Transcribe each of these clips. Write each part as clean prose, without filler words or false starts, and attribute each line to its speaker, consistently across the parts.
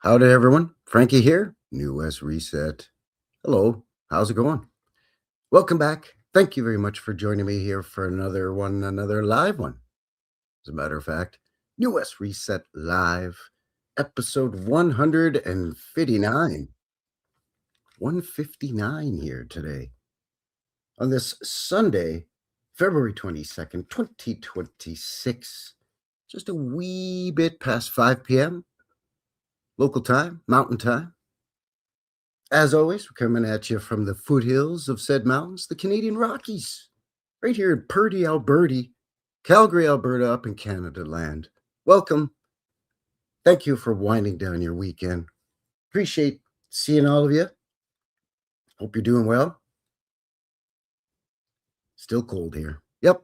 Speaker 1: Howdy, everyone. Frankie here, New West Reset. Hello, how's it going? Welcome back. Thank you very much for joining me here for another live one. As a matter of fact, New West Reset Live, episode 159. 159 here today. On this Sunday, February 22nd, 2026, just a wee bit past 5 p.m. local time, mountain time. As always, we're coming at you from the foothills of said mountains, the Canadian Rockies, right here in Purdy, Alberta, Calgary, Alberta, up in Canada land. Welcome. Thank you for winding down your weekend. Appreciate seeing all of you. Hope you're doing well. Still cold here. Yep.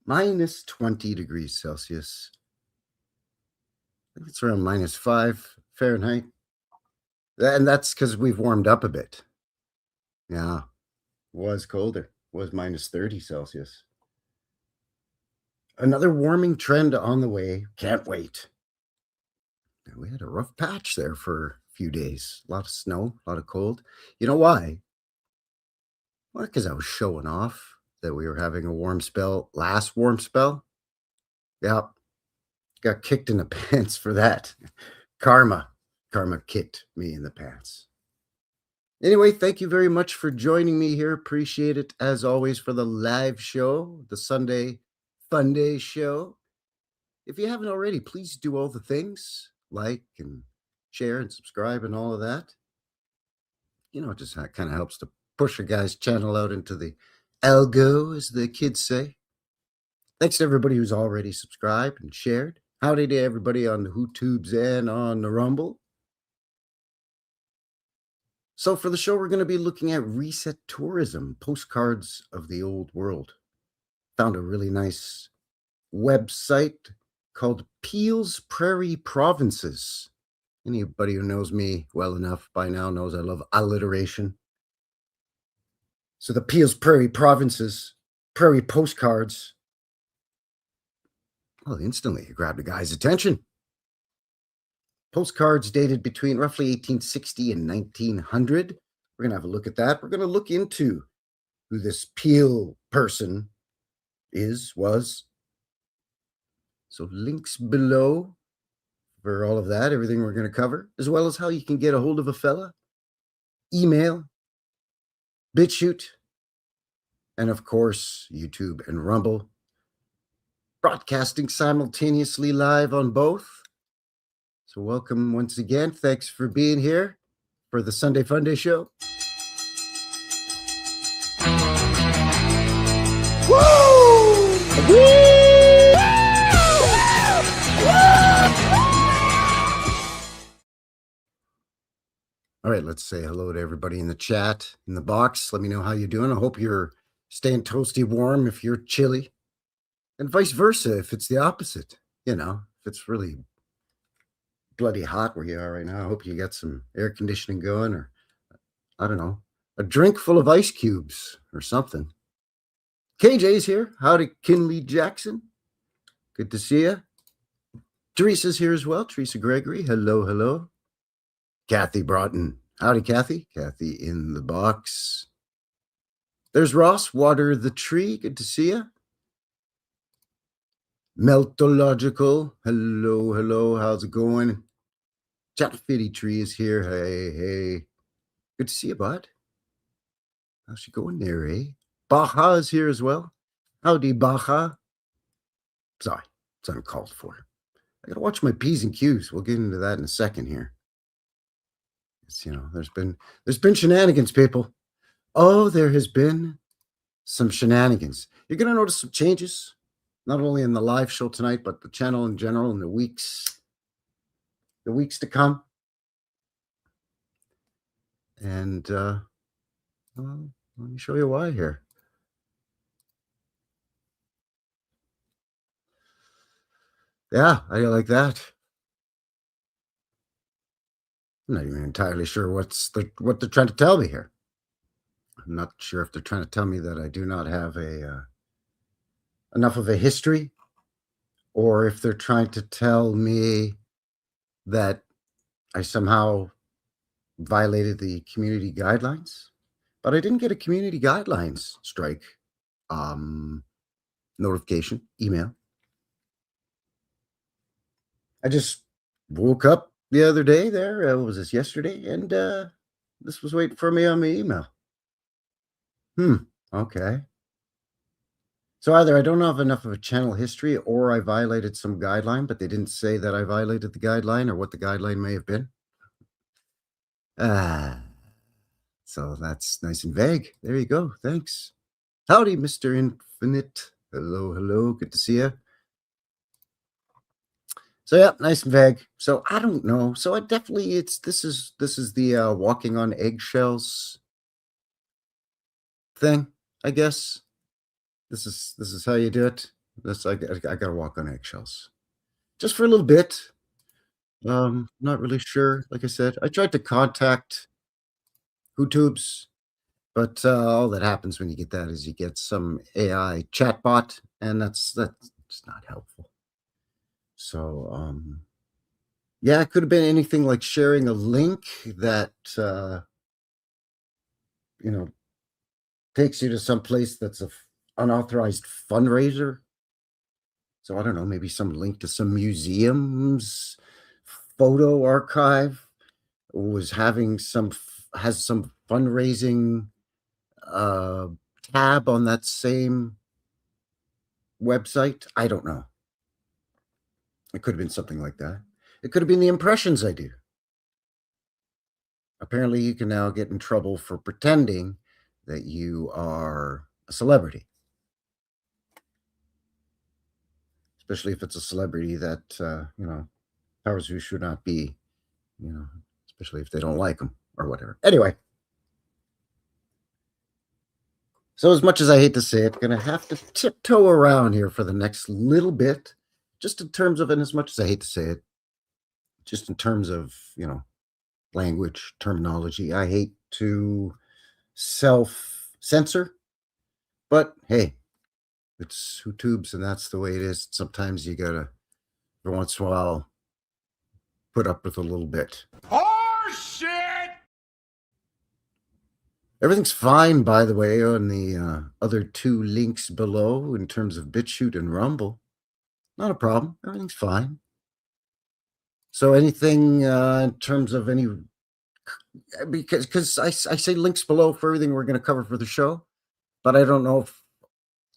Speaker 1: Minus 20 degrees Celsius. I think it's around minus 5 Fahrenheit. And that's because we've warmed up a bit. Yeah, was colder. Was minus 30 Celsius. Another warming trend on the way. Can't wait. We had a rough patch there for a few days. A lot of snow, a lot of cold. You know why? Well, because I was showing off that we were having a warm spell, last warm spell. Yeah, got kicked in the pants for that. Karma kicked me in the pants. Anyway, thank you very much for joining me here. Appreciate it, as always, for the live show, the Sunday Fun Day show. If you haven't already, please do all the things, like and share and subscribe and all of that. You know, it just kind of helps to push a guy's channel out into the algo, as the kids say. Thanks to everybody who's already subscribed and shared. Howdy to everybody on the YouTubes and on the Rumble. So for the show, we're going to be looking at reset tourism, postcards of the old world. Found a really nice website called Prairie Provinces. Anybody who knows me well enough by now knows I love alliteration. So the Prairie Provinces, Prairie Postcards. Well, instantly it grabbed a guy's attention. Postcards dated between roughly 1860 and 1900. We're going to have a look at that. We're going to look into who this Peel person was. So links below for all of that, everything we're going to cover, as well as how you can get a hold of a fella, email, BitChute, and of course, YouTube and Rumble. Broadcasting simultaneously live on both. So welcome once again. Thanks for being here for the Sunday Fun Day show. Woo! Woo! All right, let's say hello to everybody in the chat, in the box. Let me know how you're doing. I hope you're staying toasty warm if you're chilly, and vice versa if it's the opposite. You know, if it's really bloody hot where you are right now, I hope you got some air conditioning going, or I don't know, a drink full of ice cubes or something. KJ's here. Howdy, Kinley Jackson. Good to see you. Teresa's here as well. Teresa Gregory. Hello, hello. Kathy Broughton. Howdy, Kathy. Kathy in the box. There's Ross. Water the tree. Good to see you. Meltological. Hello, hello. How's it going? Chatfitty Tree is here. Hey, hey. Good to see you, bud. How's she going there, eh? Baja is here as well. Howdy, Baja. Sorry, it's uncalled for. I gotta watch my P's and Q's. We'll get into that in a second here. It's, you know, there's been shenanigans, people. Oh, there has been some shenanigans. You're gonna notice some changes, not only in the live show tonight, but the channel in general in the weeks to come. And well, let me show you why here. Yeah, I like that. I'm not even entirely sure what they're trying to tell me here. I'm not sure if they're trying to tell me that I do not have enough of a history, or if they're trying to tell me that I somehow violated the community guidelines, but I didn't get a community guidelines strike um, notification email. I just woke up the other day there, what was this, yesterday? And, this was waiting for me on my email. Hmm, okay. So either I don't have enough of a channel history or I violated some guideline, but they didn't say that I violated the guideline or what the guideline may have been. Ah, so that's nice and vague. There you go. Thanks. Howdy, Mr. Infinite. Hello, hello. Good to see you. So yeah, nice and vague. So I don't know. So I definitely this is the walking on eggshells thing, I guess. This is how you do it. This I gotta walk on eggshells. Just for a little bit. Not really sure. Like I said, I tried to contact YouTubes, but all that happens when you get that is you get some AI chatbot, and that's just not helpful. So yeah, it could have been anything like sharing a link that you know takes you to some place that's a unauthorized fundraiser. So I don't know, maybe some link to some museum's photo archive was having has some fundraising uh, tab on that same website. I don't know. It could have been something like that. It could have been the impressions I do. Apparently, you can now get in trouble for pretending that you are a celebrity, especially if it's a celebrity that powers who should not be, you know, especially if they don't like them or whatever. Anyway, so as much as I hate to say it, gonna have to tiptoe around here for the next little bit, just in terms of, and as much as I hate to say it, just in terms of language terminology. I hate to self censor, but hey, it's YouTube's and that's the way it is. Sometimes you gotta, every once in a while, put up with a little bit. Oh shit! Everything's fine, by the way, on the other two links below in terms of BitChute and Rumble. Not a problem. Everything's fine. So anything in terms of any, because I say links below for everything we're going to cover for the show, but I don't know if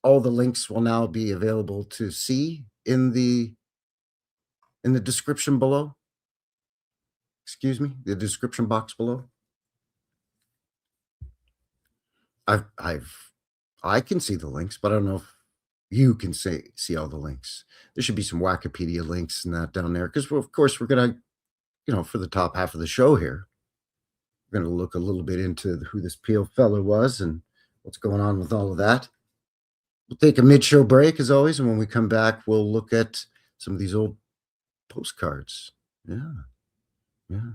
Speaker 1: all the links will now be available to see in the description below. Excuse me, the description box below. I can see the links, but I don't know if you can see all the links. There should be some Wikipedia links and that down there because, of course, we're gonna, for the top half of the show here, we're gonna look a little bit into who this Peel fellow was and what's going on with all of that. We'll take a mid-show break as always, and when we come back, we'll look at some of these old postcards. Yeah, yeah.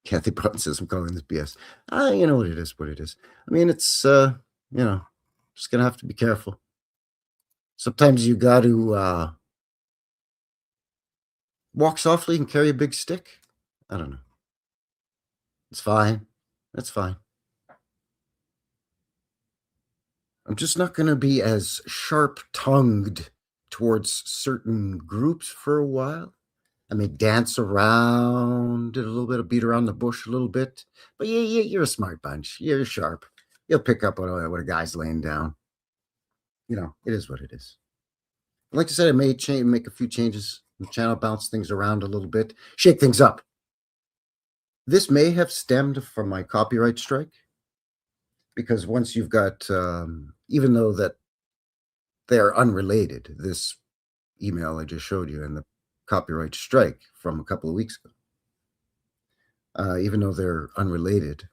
Speaker 1: Kathy Broughton says I'm calling this BS. You know what it is, what it is. I mean, it's just gonna have to be careful. Sometimes you got to walk softly and carry a big stick. I don't know. It's fine. That's fine. I'm just not going to be as sharp tongued towards certain groups for a while. I may dance around it a little bit, beat around the bush a little bit, but you're a smart bunch. You're sharp. You'll pick up what a guy's laying down. It is what it is. Like I said, I may make a few changes in the channel, bounce things around a little bit, shake things up. This may have stemmed from my copyright strike because once you've got, even though that they're unrelated, this email I just showed you and the copyright strike from a couple of weeks ago, even though they're unrelated,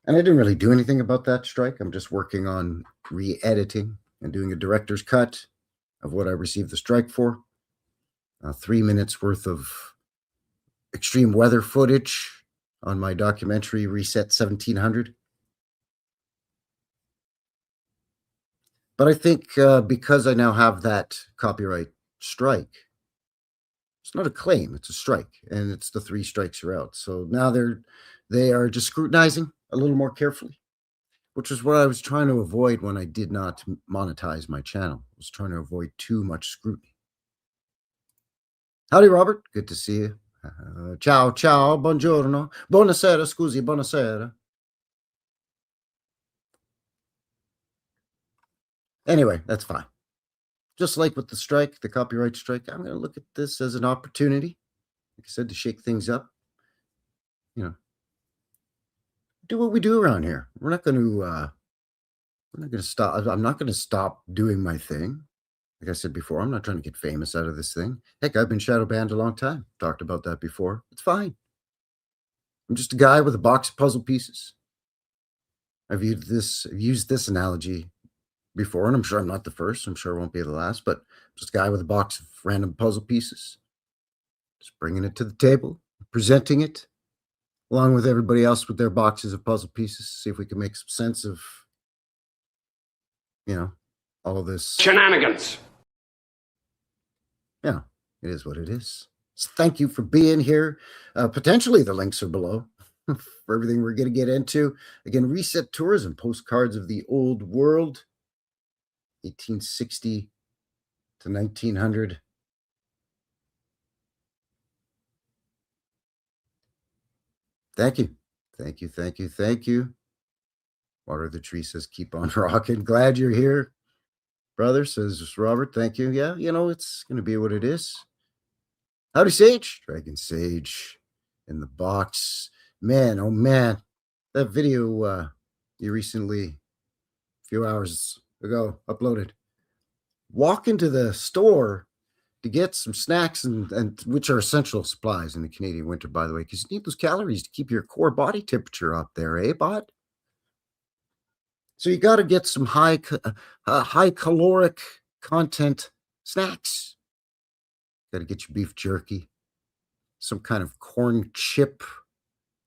Speaker 1: and I didn't really do anything about that strike. I'm just working on re-editing and doing a director's cut of what I received the strike for. 3 minutes worth of extreme weather footage on my documentary Reset 1700. But I think because I now have that copyright strike, it's not a claim, it's a strike, and it's the three strikes you're out. So now they are just scrutinizing a little more carefully, which is what I was trying to avoid when I did not monetize my channel. I was trying to avoid too much scrutiny. Howdy, Robert. Good to see you. Ciao, ciao, buongiorno. Buonasera, scusi, buonasera. Anyway, that's fine. Just like with the strike, the copyright strike, I'm going to look at this as an opportunity, like I said, to shake things up. You know, do what we do around here. We're not going to stop. I'm not going to stop doing my thing. Like I said before, I'm not trying to get famous out of this thing. Heck, I've been shadow banned a long time. Talked about that before. It's fine. I'm just a guy with a box of puzzle pieces. I've used this analogy before, and I'm sure I'm not the first. I'm sure I won't be the last, but I'm just a guy with a box of random puzzle pieces. Just bringing it to the table, presenting it, along with everybody else with their boxes of puzzle pieces. See if we can make some sense of, all of this
Speaker 2: shenanigans.
Speaker 1: Yeah, it is what it is. So thank you for being here. Potentially the links are below for everything we're going to get into. Again, Reset Tourism, Postcards of the Old World, 1860 to 1900. Thank you. Thank you, thank you, thank you. Water the Tree says, keep on rocking. Glad you're here, brother, says Robert. Thank you. Yeah, it's going to be what it is. Howdy, Sage. Dragon Sage in the box. Man, oh man. That video you recently, a few hours ago, uploaded. Walk into the store to get some snacks, and which are essential supplies in the Canadian winter, by the way, because you need those calories to keep your core body temperature up there, eh, bud? So you got to get some high caloric content snacks. Got to get your beef jerky, some kind of corn chip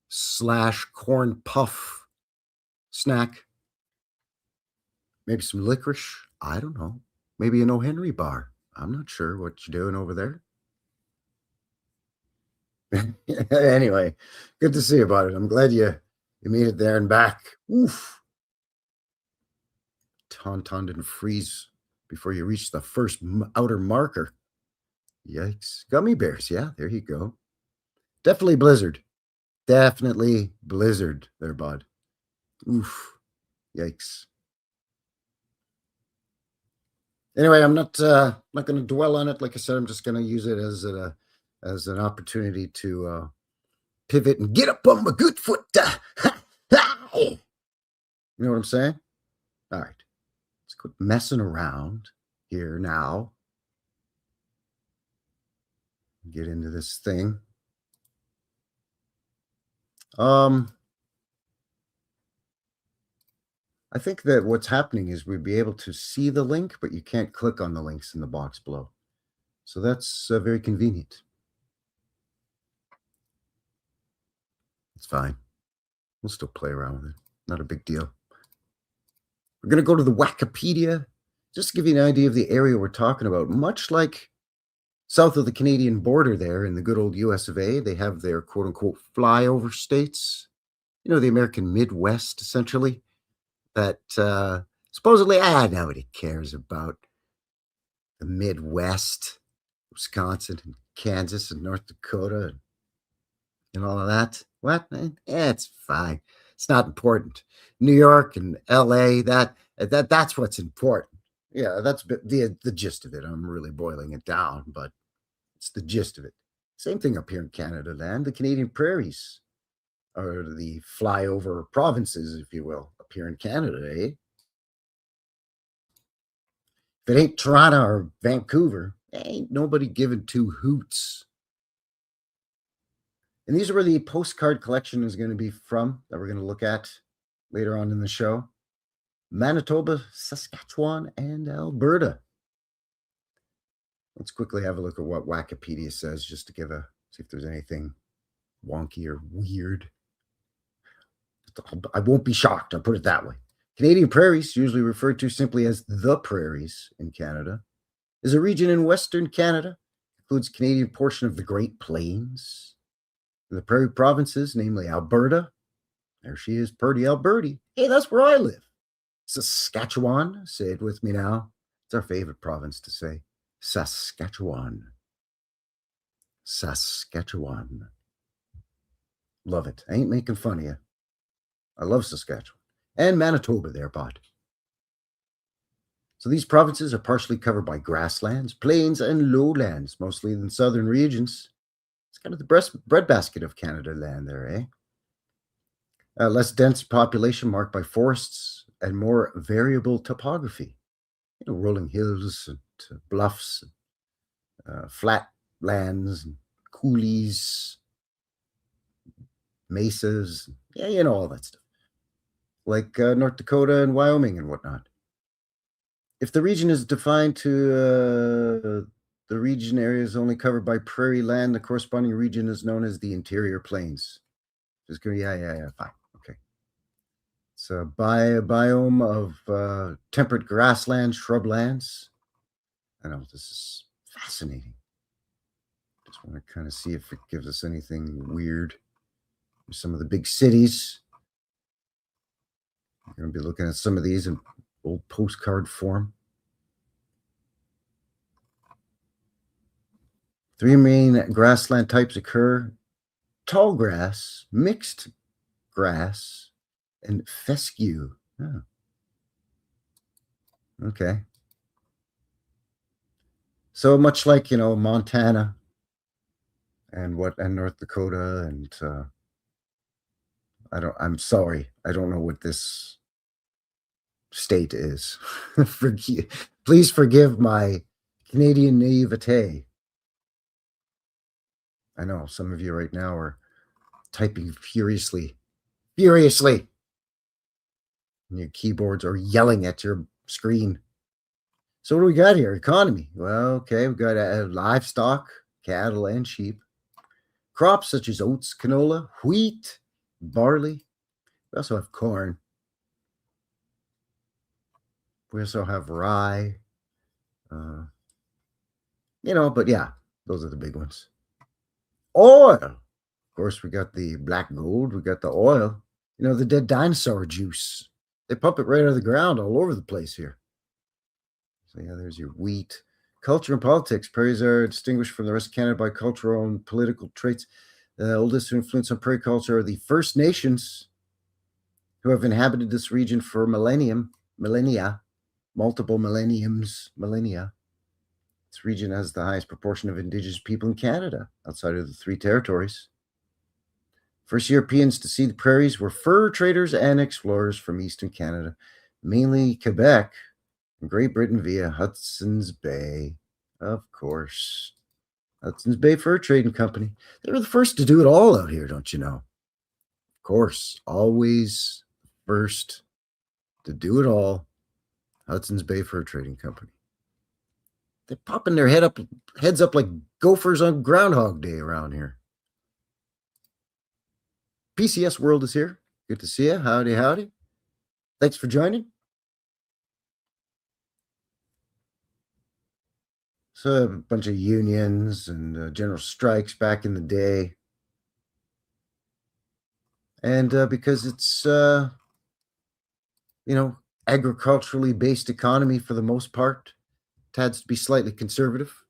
Speaker 1: / corn puff snack, maybe some licorice. I don't know. Maybe an O. Henry bar. I'm not sure what you're doing over there. Anyway, good to see you about it. I'm glad you made it there and back. Oof. Tauntaun didn't freeze before you reached the first outer marker. Yikes. Gummy bears. Yeah, there you go. Definitely blizzard. Definitely blizzard there, bud. Oof. Yikes. Anyway, I'm not going to dwell on it. Like I said, I'm just going to use it as an opportunity to pivot and get up on my good foot. You know what I'm saying? All right. Let's quit messing around here now. Get into this thing. I think that what's happening is we'd be able to see the link, but you can't click on the links in the box below. So that's very convenient. It's fine. We'll still play around with it. Not a big deal. We're going to go to the Wikipedia, just to give you an idea of the area we're talking about. Much like south of the Canadian border there in the good old US of A, they have their quote-unquote flyover states. The American Midwest, essentially, that supposedly, nobody cares about the Midwest, Wisconsin and Kansas and North Dakota and all of that. What? It's fine. It's not important. New York and LA, that's what's important. Yeah, that's the gist of it. I'm really boiling it down, but it's the gist of it. Same thing up here in Canada land. The Canadian Prairies are the flyover provinces, if you will, up here in Canada, eh? If it ain't Toronto or Vancouver, ain't nobody giving two hoots. And these are where the postcard collection is going to be from, that we're going to look at later on in the show. Manitoba, Saskatchewan, and Alberta. Let's quickly have a look at what Wikipedia says, just to see if there's anything wonky or weird. I won't be shocked, I'll put it that way. Canadian Prairies, usually referred to simply as the Prairies in Canada, is a region in Western Canada, includes Canadian portion of the Great Plains, the Prairie Provinces, namely Alberta. There she is, Purdy Alberti. Hey, that's where I live. Saskatchewan, say it with me now. It's our favorite province to say. Saskatchewan. Saskatchewan. Love it. I ain't making fun of you. I love Saskatchewan. And Manitoba there, bud. So these provinces are partially covered by grasslands, plains, and lowlands, mostly in the southern regions. It's kind of the breadbasket of Canada land there, eh? Less dense population marked by forests and more variable topography. Rolling hills and bluffs, flat lands, and coulees, mesas. Yeah, all that stuff. Like North Dakota and Wyoming and whatnot. If the region is defined to the region area is only covered by prairie land, the corresponding region is known as the interior plains. Just go, yeah, fine. Okay. It's a biome of temperate grassland, shrublands. I know this is fascinating. Just want to kind of see if it gives us anything weird. Some of the big cities. I'm going to be looking at some of these in old postcard form. Three main grassland types occur: tall grass, mixed grass, and fescue. Oh. Okay. So much like, Montana and North Dakota and I'm sorry. I don't know what this state is. Please forgive my Canadian naivete. I know some of you right now are typing furiously. Furiously! And your keyboards are yelling at your screen. So what do we got here? Economy. Well, okay, we've got livestock, cattle, and sheep. Crops such as oats, canola, wheat, barley. We also have corn. We also have rye. But yeah, those are the big ones. Oil. Of course, we got the black gold. We got the oil. The dead dinosaur juice. They pump it right out of the ground all over the place here. So yeah, there's your wheat. Culture and politics. Prairies are distinguished from the rest of Canada by cultural and political traits. The oldest influence on prairie culture are the First Nations, who have inhabited this region for millennia, multiple millennia. This region has the highest proportion of Indigenous people in Canada, outside of the three territories. First Europeans to see the prairies were fur traders and explorers from eastern Canada, mainly Quebec, and Great Britain via Hudson's Bay. Of course. Hudson's Bay Fur Trading Company. They were the first to do it all out here, don't you know? Of course, always first to do it all. Hudson's Bay Fur Trading Company. They're popping their heads up like gophers on Groundhog Day around here. PCS World is here. Good to see you. Howdy, howdy. Thanks for joining. So a bunch of unions and general strikes back in the day. And because it's, agriculturally based economy for the most part, tends to be slightly conservative,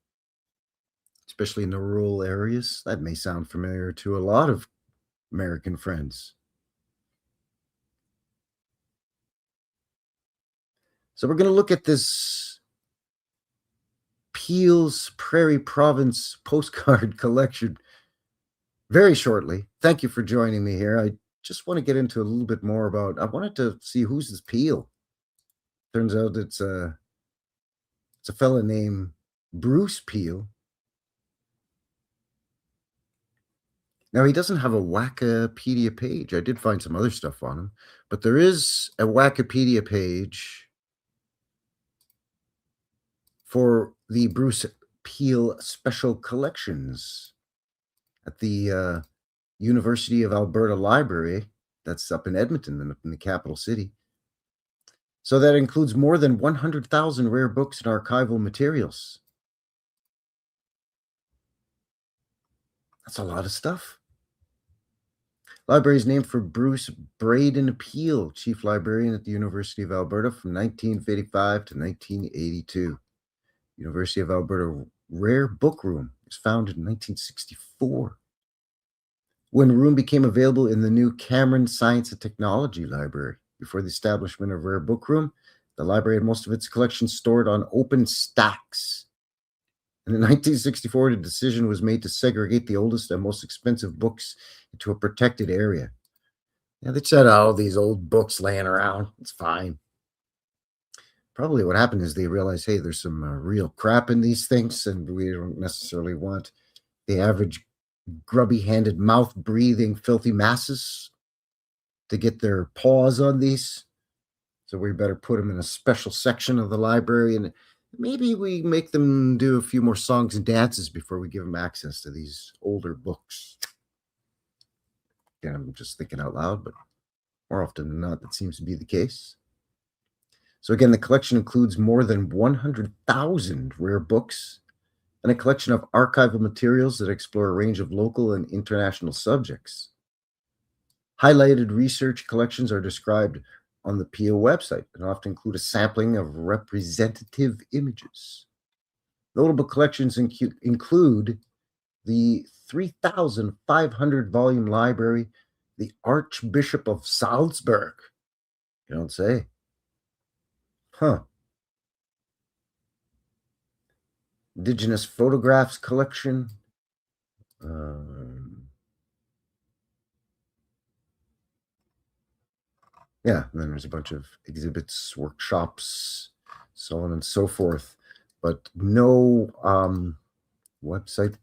Speaker 1: especially in the rural areas. That may sound familiar to a lot of American friends. So we're going to look at this Peel's Prairie Province postcard collection very shortly. Thank you for joining me here. I just want to get into a little bit more about, I wanted to see who's this Peel. Turns out it's a fella named Bruce Peel. Now, he doesn't have a Wikipedia page. I did find some other stuff on him, but there is a Wikipedia page for the Bruce Peel Special Collections at the University of Alberta Library. That's up in Edmonton, in the capital city. So that includes more than 100,000 rare books and archival materials. That's a lot of stuff. Library is named for Bruce Braden Peel, chief librarian at the University of Alberta from 1955 to 1982. University of Alberta Rare Book Room was founded in 1964. When room became available in the new Cameron Science and Technology Library. Before the establishment of Rare Book Room, the library had most of its collections stored on open stacks. And in 1964, the decision was made to segregate the oldest and most expensive books into a protected area. Yeah, they said, oh, these old books laying around. It's fine. Probably what happened is they realized, hey, there's some real crap in these things, and we don't necessarily want the average grubby-handed, mouth-breathing, filthy masses to get their paws on these. So we better put them in a special section of the library, and maybe we make them do a few more songs and dances before we give them access to these older books. Again, I'm just thinking out loud, but more often than not, that seems to be the case. So again, the collection includes more than 100,000 rare books and a collection of archival materials that explore a range of local and international subjects. Highlighted research collections are described on the PO website and often include a sampling of representative images. Notable collections include the 3,500 volume library, the Archbishop of Salzburg. You don't say. Huh. Indigenous photographs collection. Yeah, and then there's a bunch of exhibits, workshops, so on and so forth, but no website,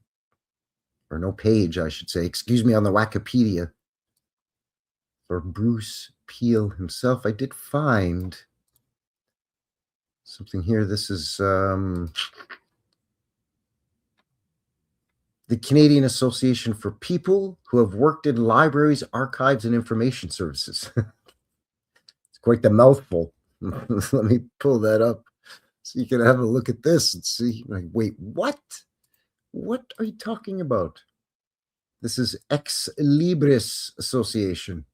Speaker 1: or no page, I should say, excuse me, on the Wikipedia for Bruce Peel himself. I did find something here. This is the Canadian Association for People who have worked in libraries, archives, and information services. It's quite the mouthful. Let me pull that up so you can have a look at this and see. Like, wait, what? What are you talking about? This is Ex Libris Association.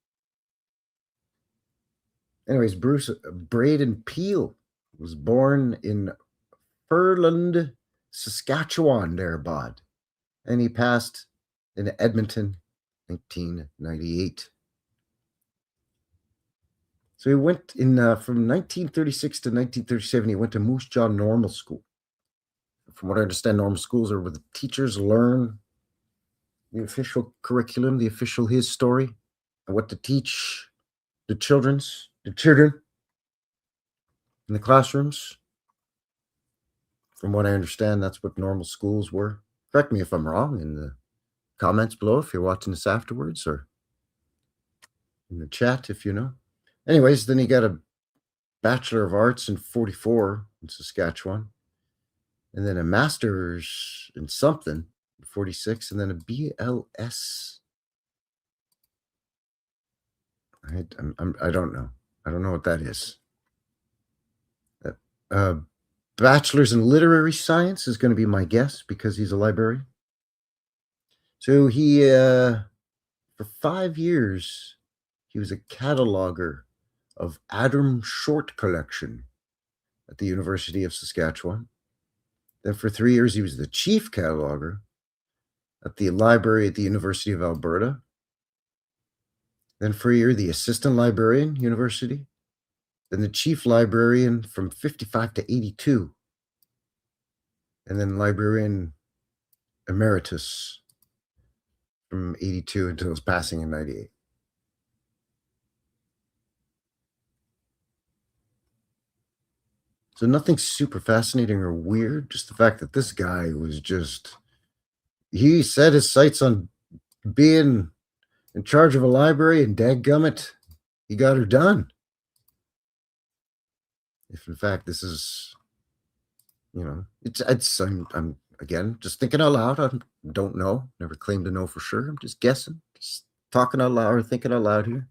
Speaker 1: Anyways, Bruce Braden Peel was born in Furland, Saskatchewan, thereby, and he passed in Edmonton, 1998. So he went in from 1936 to 1937. He went to Moose Jaw Normal School. From what I understand, normal schools are where the teachers learn the official curriculum, the official his story, and what to teach the children in the classrooms. From what I understand, that's what normal schools were. Correct me if I'm wrong in the comments below if you're watching this afterwards, or in the chat if you know. Anyways, then he got a Bachelor of Arts in 44 in Saskatchewan, and then a master's in something in 46, and then a BLS. I don't know. I don't know what that is. Bachelor's in Literary Science is going to be my guess because he's a librarian. So he, for 5 years, he was a cataloger of Adam Short Collection at the University of Saskatchewan. Then for 3 years, he was the chief cataloger at the library at the University of Alberta. Then for a year, the assistant librarian, University. Then the chief librarian from 55 to 82. And then librarian emeritus from 82 until his passing in 98. So nothing super fascinating or weird, just the fact that this guy was just, he set his sights on being in charge of a library, and dadgummit, he got her done. If in fact this is, I'm again just thinking out loud. I don't know, never claimed to know for sure. I'm just guessing, just talking out loud or thinking out loud here.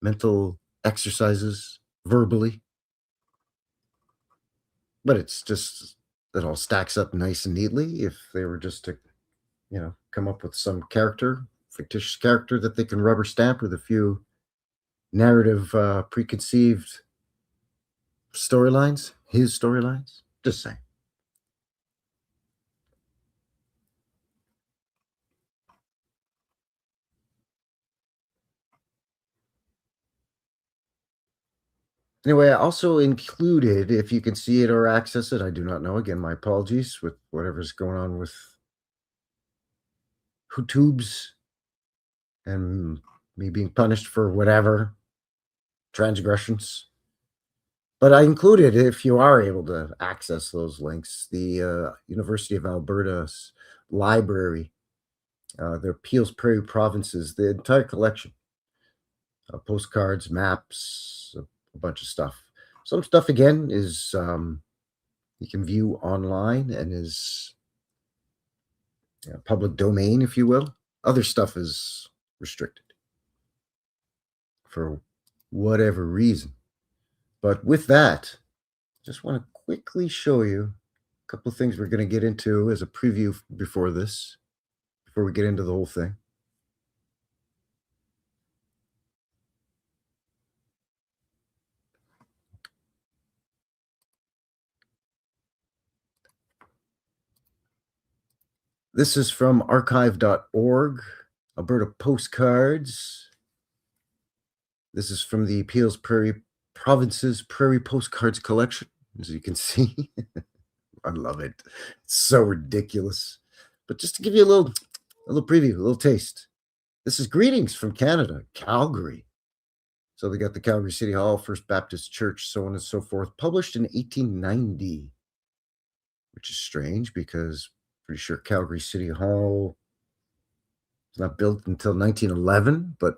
Speaker 1: Mental exercises. verbally, but it's just it all stacks up nice and neatly if they were just to, come up with some character, fictitious character that they can rubber stamp with a few narrative, preconceived storylines, his storylines. Just saying. Anyway, I also included, if you can see it or access it, I do not know. Again, my apologies with whatever's going on with YouTube's and me being punished for whatever transgressions. But I included, if you are able to access those links, the University of Alberta's library, their Peel's Prairie Provinces, the entire collection, postcards, maps, a bunch of stuff. Some stuff, again, is you can view online and is public domain, if you will. Other stuff is restricted for whatever reason. But with that, just want to quickly show you a couple of things we're going to get into as a preview before this, before we get into the whole thing. This is from archive.org, Alberta Postcards. This is from the Peel's Prairie Provinces Prairie Postcards collection, as you can see. I love it. It's so ridiculous. But just to give you a little preview, a little taste. This is greetings from Canada, Calgary. So they got the Calgary City Hall, First Baptist Church, so on and so forth, published in 1890, which is strange because pretty sure Calgary City Hall was not built until 1911, but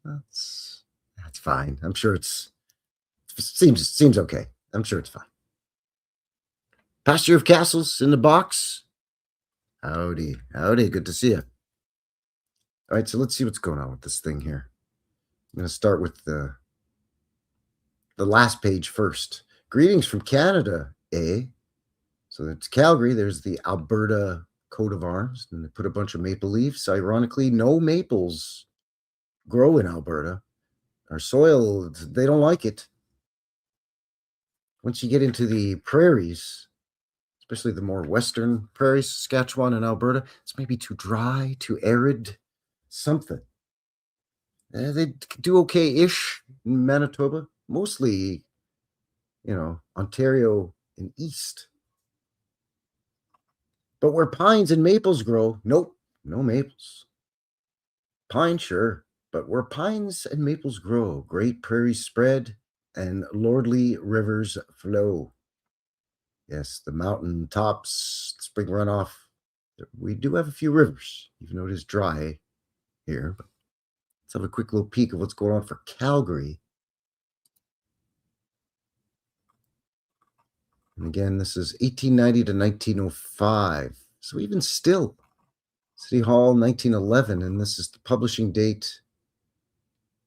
Speaker 1: that's fine. I'm sure seems okay. I'm sure it's fine. Pasture of Castles in the box. Howdy, howdy. Good to see you. All right, so let's see what's going on with this thing here. I'm going to start with the last page first. Greetings from Canada, eh? So it's Calgary. There's the Alberta coat of arms, and they put a bunch of maple leaves. Ironically, no maples grow in Alberta. Our soil, they don't like it. Once you get into the prairies, especially the more western prairies, Saskatchewan and Alberta, it's maybe too dry, too arid, something. They do okay-ish in Manitoba, mostly, Ontario and east. But where pines and maples grow, nope, no maples. Pine, sure, but where pines and maples grow, great prairies spread and lordly rivers flow. Yes, the mountain tops, spring runoff. We do have a few rivers, even though it is dry here. But let's have a quick little peek of what's going on for Calgary. And again, this is 1890 to 1905. So even still, City Hall, 1911, and this is the publishing date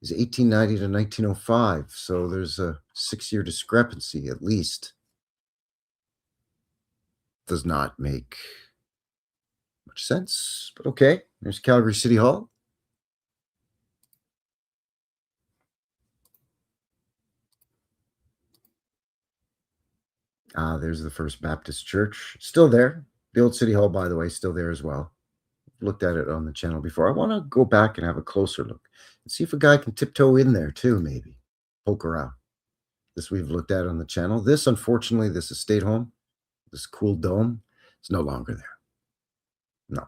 Speaker 1: is 1890 to 1905. So there's a 6-year discrepancy at least. Does not make much sense, but okay. There's Calgary City Hall. There's the First Baptist Church. Still there. The old City Hall, by the way, still there as well. Looked at it on the channel before. I want to go back and have a closer look and see if a guy can tiptoe in there too, maybe. Poke around. This we've looked at on the channel. This, unfortunately, this estate home, this cool dome, is no longer there. No.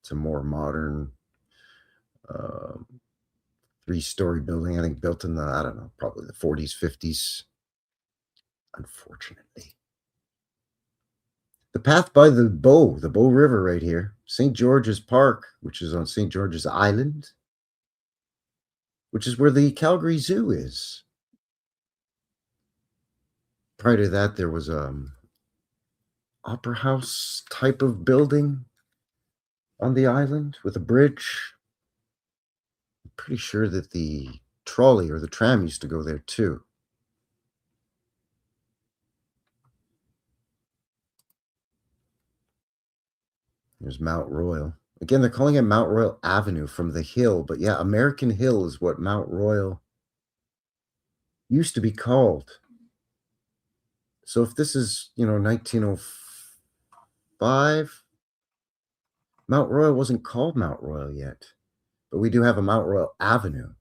Speaker 1: It's a more modern 3-story building, I think built in the, I don't know, probably the 40s, 50s. Unfortunately. The path by the Bow River right here, St. George's Park, which is on St. George's Island, which is where the Calgary Zoo is. Prior to that, there was opera house type of building on the island with a bridge. I'm pretty sure that the trolley or the tram used to go there too. There's Mount Royal. Again, they're calling it Mount Royal Avenue from the hill, but yeah, American Hill is what Mount Royal used to be called. So if this is, 1905, Mount Royal wasn't called Mount Royal yet, but we do have a Mount Royal Avenue.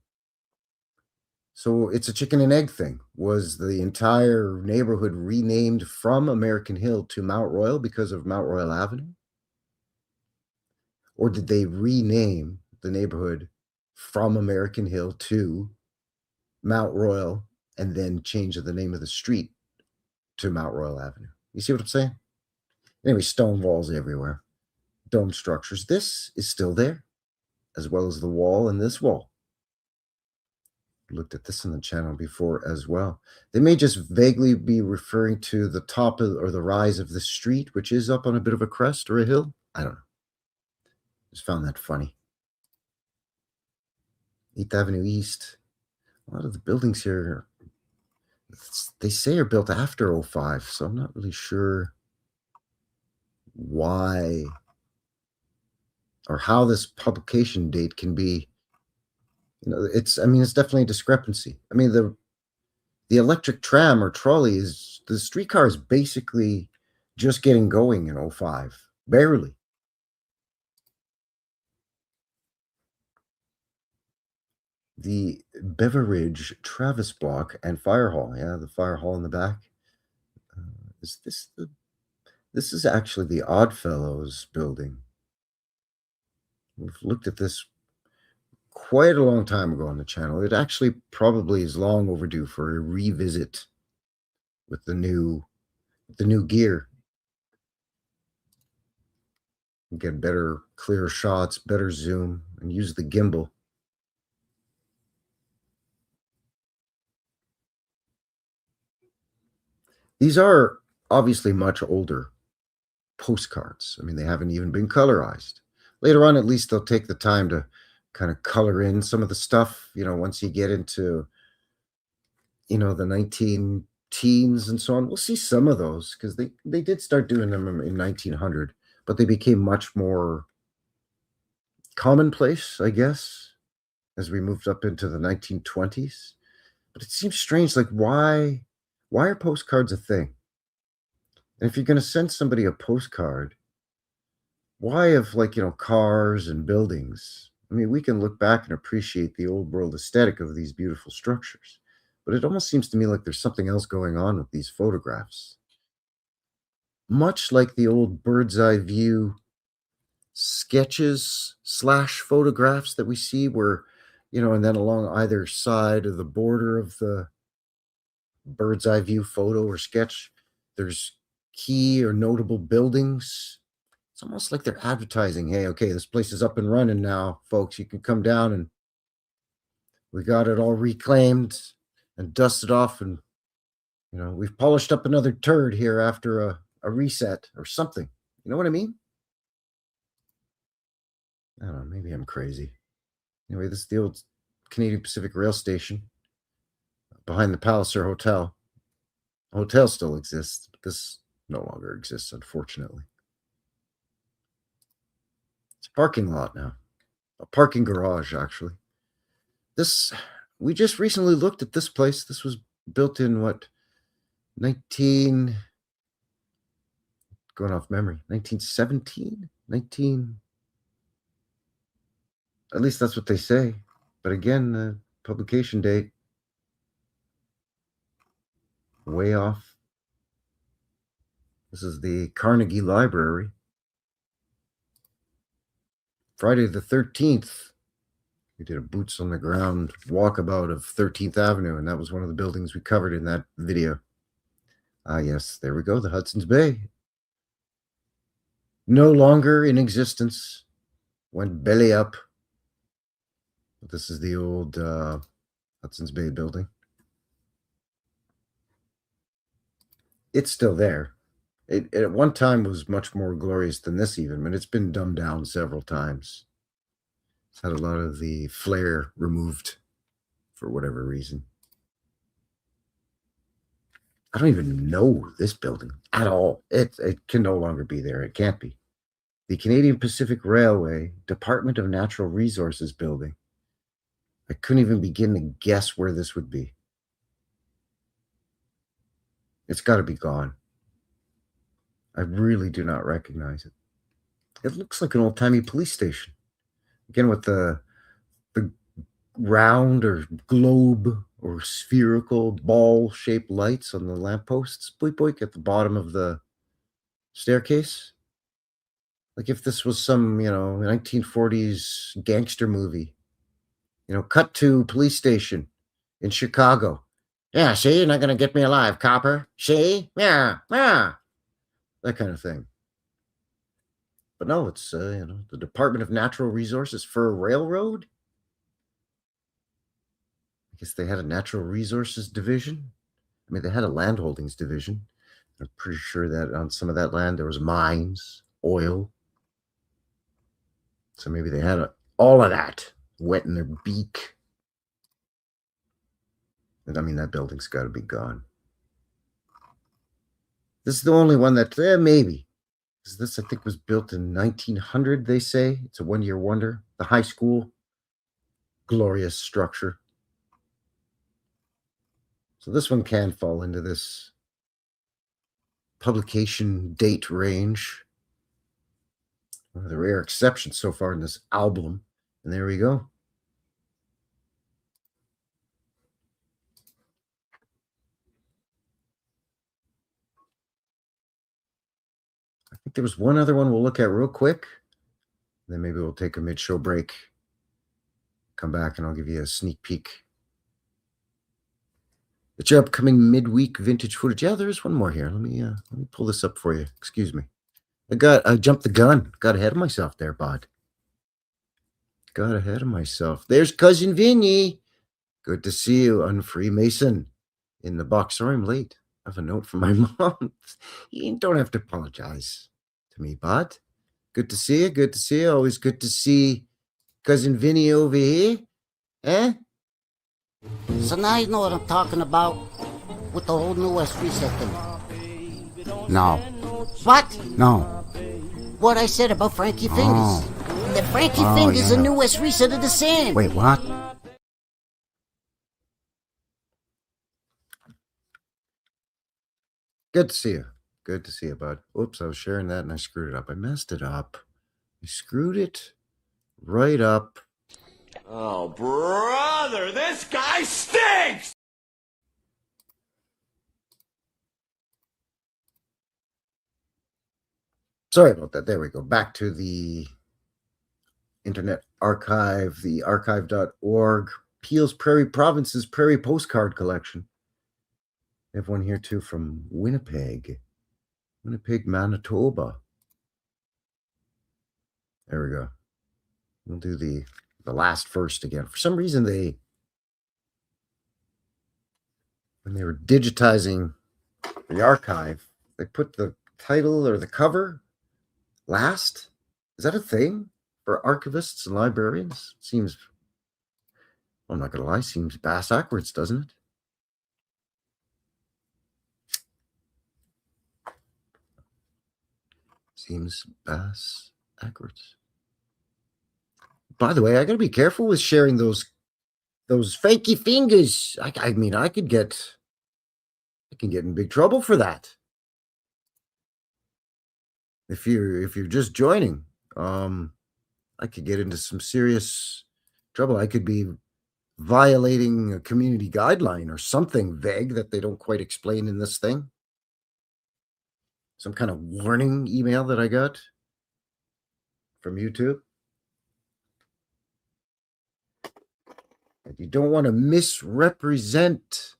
Speaker 1: So it's a chicken and egg thing. Was the entire neighborhood renamed from American Hill to Mount Royal because of Mount Royal Avenue? Or did they rename the neighborhood from American Hill to Mount Royal and then change the name of the street to Mount Royal Avenue? You see what I'm saying? Anyway, stone walls everywhere, dome structures. This is still there, as well as the wall and this wall. Looked at this in the channel before as well. They may just vaguely be referring to the top of, or the rise of the street, which is up on a bit of a crest or a hill. I don't know. Just found that funny. 8th Avenue East. A lot of the buildings here, they say are built after '05, so I'm not really sure why or how this publication date can be. It's definitely a discrepancy. The electric tram or trolley is, the streetcar is basically just getting going in '05, barely. The Beveridge Travis Block and Fire Hall. Yeah, the fire hall in the back. Is this the? This is actually the Oddfellows building. We've looked at this quite a long time ago on the channel. It actually probably is long overdue for a revisit with the new gear. Get better, clearer shots, better zoom, and use the gimbal. These are obviously much older postcards. They haven't even been colorized. Later on, at least they'll take the time to kind of color in some of the stuff, once you get into, the 19 teens and so on. We'll see some of those because they did start doing them in 1900, but they became much more commonplace, I guess, as we moved up into the 1920s. But it seems strange, like why are postcards a thing? And if you're going to send somebody a postcard, why have cars and buildings? We can look back and appreciate the old world aesthetic of these beautiful structures, but it almost seems to me like there's something else going on with these photographs. Much like the old bird's eye view sketches slash photographs that we see where, and then along either side of the border of the bird's eye view photo or sketch, there's key or notable buildings. It's almost like they're advertising, hey, okay, this place is up and running now, folks. You can come down and we got it all reclaimed and dusted off, and we've polished up another turd here after a reset or something. You know what I mean? I don't know, maybe I'm crazy. Anyway, this is the old Canadian Pacific Rail Station behind the Palliser Hotel. The hotel still exists, but this no longer exists, unfortunately. It's a parking lot now. A parking garage, actually. We just recently looked at this place. This was built in what, going off memory, 1917? At least that's what they say. But again, the publication date, way off. This is the Carnegie Library. Friday the 13th, we did a boots on the ground walkabout of 13th Avenue, and that was one of the buildings we covered in that video. Ah, yes, there we go, the Hudson's Bay. No longer in existence, went belly up. This is the old Hudson's Bay building. It's still there. It at one time was much more glorious than this even, but it's been dumbed down several times. It's had a lot of the flair removed. for whatever reason. I don't even know this building at all. It can no longer be there. It can't be. The Canadian Pacific Railway Department of Natural Resources building. I couldn't even begin to guess where this would be. It's got to be gone. I really do not recognize it. It looks like an old-timey police station. Again, with the round or globe or spherical ball-shaped lights on the lampposts, boink boink, at the bottom of the staircase. Like if this was some, 1940s gangster movie. Cut to police station in Chicago. Yeah, see, you're not going to get me alive, copper. See? Yeah, yeah. That kind of thing. But no, it's, the Department of Natural Resources for a railroad. I guess they had a natural resources division. I mean, they had a land holdings division. I'm pretty sure that on some of that land there was mines, oil. So maybe they had all of that wet in their beak. And I mean, that building's got to be gone. This is the only one that, maybe. This, I think, was built in 1900, they say. It's a one-year wonder. The high school. Glorious structure. So this one can fall into this publication date range. One of the rare exceptions so far in this album. And there we go. I think there was one other one we'll look at real quick. Then maybe we'll take a mid-show break. Come back and I'll give you a sneak peek. It's your upcoming midweek vintage footage. Yeah, there's one more here. Let me pull this up for you. Excuse me. I jumped the gun. Got ahead of myself there, bud. Got ahead of myself. There's Cousin Vinny. Good to see you on Freemason in the box. Sorry I'm late. I have a note from my mom. You don't have to apologize to me, bud. Good to see you. Good to see you. Always good to see Cousin Vinny over here. Eh?
Speaker 2: So now you know what I'm talking about with the whole New West Reset thing.
Speaker 1: No.
Speaker 2: What?
Speaker 1: No.
Speaker 2: What I said about Frankie Fingers. That Frankie Fingers
Speaker 1: yeah.
Speaker 2: and New West Reset are the same.
Speaker 1: Wait, what? Good to see you. Good to see you, bud. Oops, I was sharing that and I screwed it up. I messed it up. I screwed it right up.
Speaker 3: Oh, brother, this guy stinks!
Speaker 1: Sorry about that. There we go. Back to the Internet Archive, the archive.org, Peel's Prairie Provinces Prairie Postcard Collection. I have one here too from Winnipeg, Manitoba. There we go. We'll do the last first again. For some reason, when they were digitizing the archive, they put the title or the cover last. Is that a thing for archivists and librarians? Seems, I'm not going to lie, seems bass backwards, doesn't it? Seems bass backwards. By the way, I got to be careful with sharing those fakey fingers. I mean, I can get in big trouble for that. If you're just joining, I could get into some serious trouble. I could be violating a community guideline or something vague that they don't quite explain in this thing. Some kind of warning email that I got from YouTube. You don't want to misrepresent.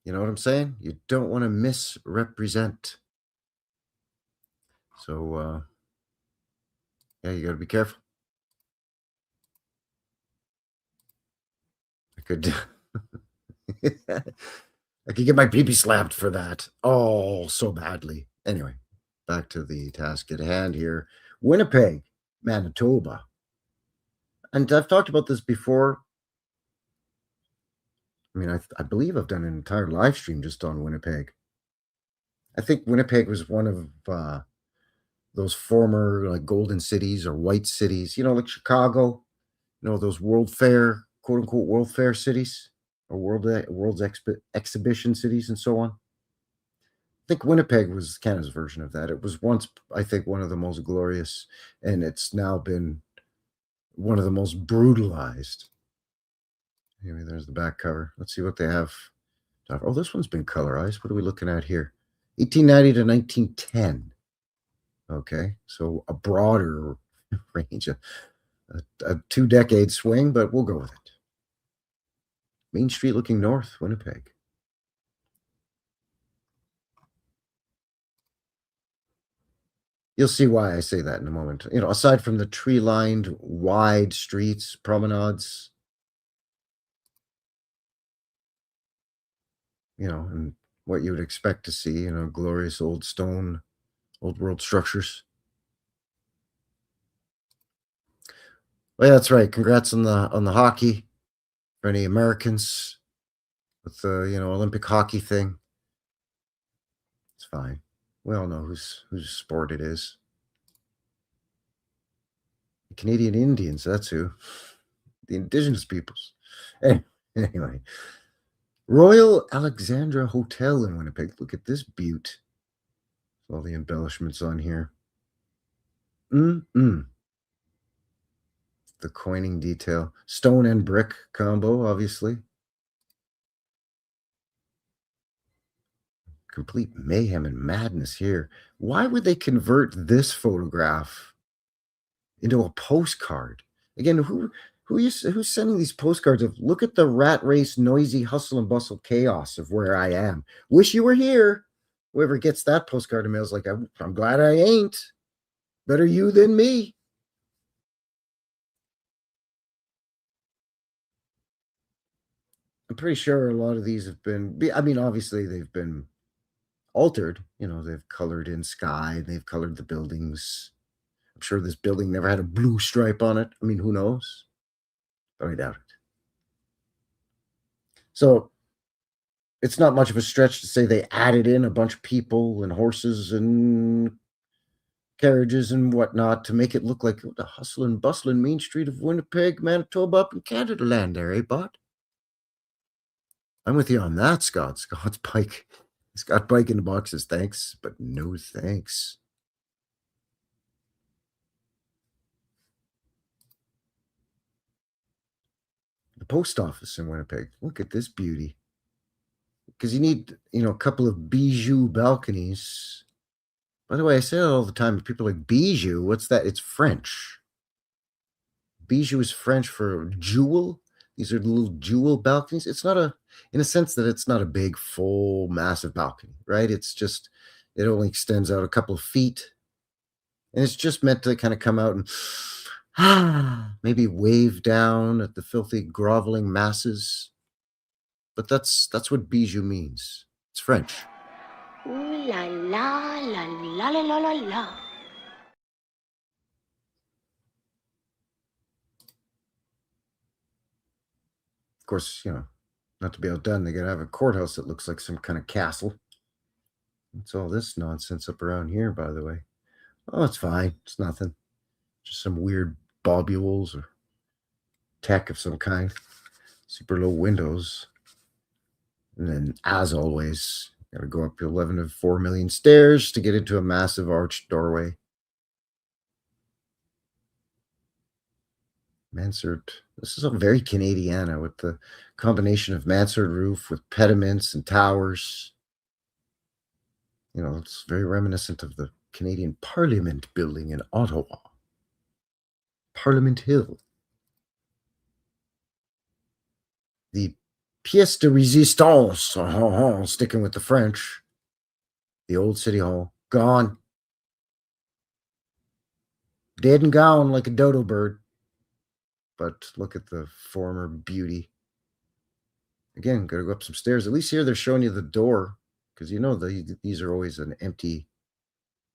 Speaker 1: You know what I'm saying? You don't want to misrepresent. So, yeah, you got to be careful. I could get my pee-pee slapped for that. Oh, so badly. Anyway, back to the task at hand here. Winnipeg, Manitoba. And I've talked about this before. I mean, I believe I've done an entire live stream just on Winnipeg. I think Winnipeg was one of those former like golden cities or white cities, like Chicago, those World Fair, quote unquote, World Fair cities or World's Exhibition cities and so on. I think Winnipeg was Canada's version of that. It was once, I think, one of the most glorious, and it's now been one of the most brutalized. Maybe there's the back cover. Let's see what they have. Oh, this one's been colorized. What are we looking at here? 1890 to 1910. Okay, so a broader range, a 2-decade swing, but we'll go with it. Main Street looking north, Winnipeg. You'll see why I say that in a moment. Aside from the tree-lined, wide streets, promenades, and what you would expect to see, glorious old stone, old world structures. Well, yeah, that's right. Congrats on the hockey for any Americans with the Olympic hockey thing. It's fine. We all know whose sport it is. The Canadian Indians, that's who. The indigenous peoples. Anyway. Royal Alexandra Hotel in Winnipeg. Look at this beaut. All the embellishments on here. The coining detail. Stone and brick combo, obviously. Complete mayhem and madness here. Why would they convert this photograph into a postcard? Again, who's sending these postcards of look at the rat race, noisy hustle and bustle chaos of where I am. Wish you were here. Whoever gets that postcard in mail is like, I'm glad I ain't. Better you than me. I'm pretty sure a lot of these have been, obviously they've been altered. They've colored in sky, they've colored the buildings. I'm sure this building never had a blue stripe on it. Who knows? But I doubt it. So it's not much of a stretch to say they added in a bunch of people and horses and carriages and whatnot to make it look like the hustle and bustling main street of Winnipeg, Manitoba, up in Canada land there, eh, bud? I'm with you on that, Scott. Scott's bike. Scott bike in the boxes, thanks, but no thanks. The post office in Winnipeg. Look at this beauty. Because you need, a couple of bijou balconies. By the way, I say that all the time. People are like, bijou, what's that? It's French. Bijou is French for jewel. These are little jewel balconies. It's not in a sense that it's not a big, full, massive balcony, right? It's just, it only extends out a couple of feet. And it's just meant to kind of come out and maybe wave down at the filthy, groveling masses. But that's what bijou means. It's French.
Speaker 4: Ooh la la la la la la la la.
Speaker 1: Of course, not to be outdone, they gotta have a courthouse that looks like some kind of castle. What's all this nonsense up around here, by the way? Oh, it's fine. It's nothing. Just some weird bobules or tech of some kind. Super low windows. And then, as always, gotta go up 11 to 4 million stairs to get into a massive arched doorway. Mansard. This is all very Canadiana with the combination of mansard roof with pediments and towers. It's very reminiscent of the Canadian Parliament building in Ottawa. Parliament Hill. The pièce de résistance, sticking with the French. The old City Hall. Gone. Dead and gone like a dodo bird. But look at the former beauty. Again, got to go up some stairs. At least here they're showing you the door. Because these are always an empty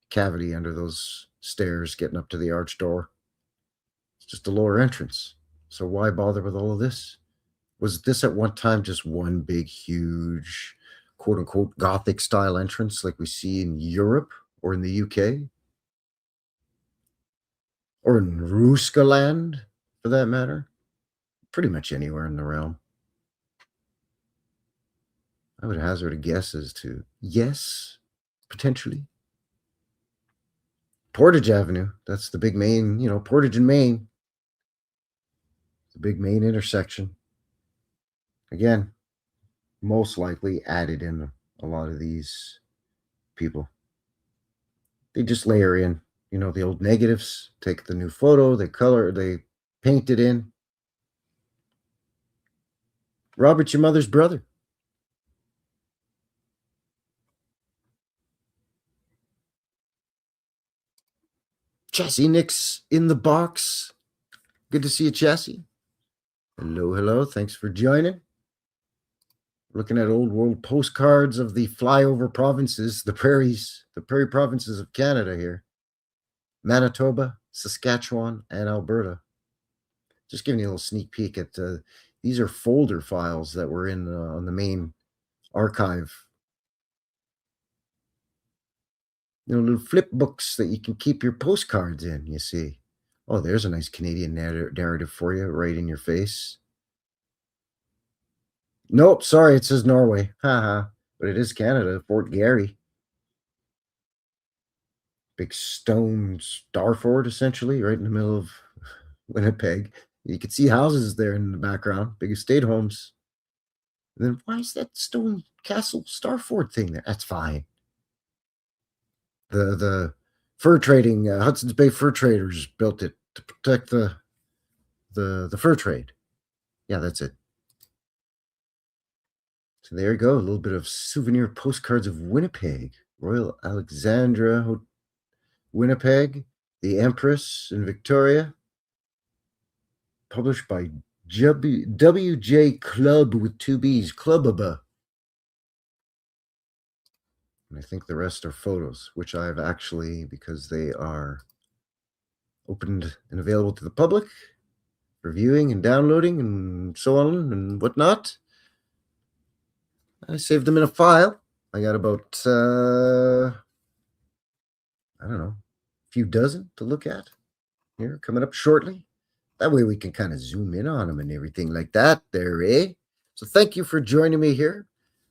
Speaker 1: cavity under those stairs getting up to the arch door. It's just the lower entrance. So why bother with all of this? Was this at one time just one big, huge, quote unquote, Gothic style entrance like we see in Europe or in the UK? Or in Ruskaland, for that matter? Pretty much anywhere in the realm. I would hazard a guess as to yes, potentially. Portage Avenue, that's the big main, Portage and Main. The big main intersection. Again, most likely added in a lot of these people. They just layer in, the old negatives, take the new photo, they color, they paint it in. Robert's your mother's brother. Chassis Nick's in the box. Good to see you, Chassis. Hello, hello. Thanks for joining. Looking at old world postcards of the flyover provinces, the Prairie Provinces of Canada here. Manitoba, Saskatchewan, and Alberta. Just giving you a little sneak peek at these are folder files that were in on the main archive. Little flip books that you can keep your postcards in, you see. Oh, there's a nice Canadian narrative for you right in your face. Nope, sorry, it says Norway. Haha. But it is Canada, Fort Garry. Big stone star fort, essentially, right in the middle of Winnipeg. You can see houses there in the background, big estate homes. And then why is that stone castle star fort thing there? That's fine. The fur trading, Hudson's Bay fur traders built it to protect the fur trade. Yeah, that's it. So there you go, a little bit of souvenir postcards of Winnipeg. Royal Alexandra, Winnipeg, The Empress in Victoria. Published by WJ Club with 2 B's, Clubaba. And I think the rest are photos, which I've actually, because they are opened and available to the public, for viewing and downloading and so on and whatnot, I saved them in a file. I got about, I don't know, a few dozen to look at here coming up shortly. That way we can kind of zoom in on them and everything like that there, eh? So thank you for joining me here.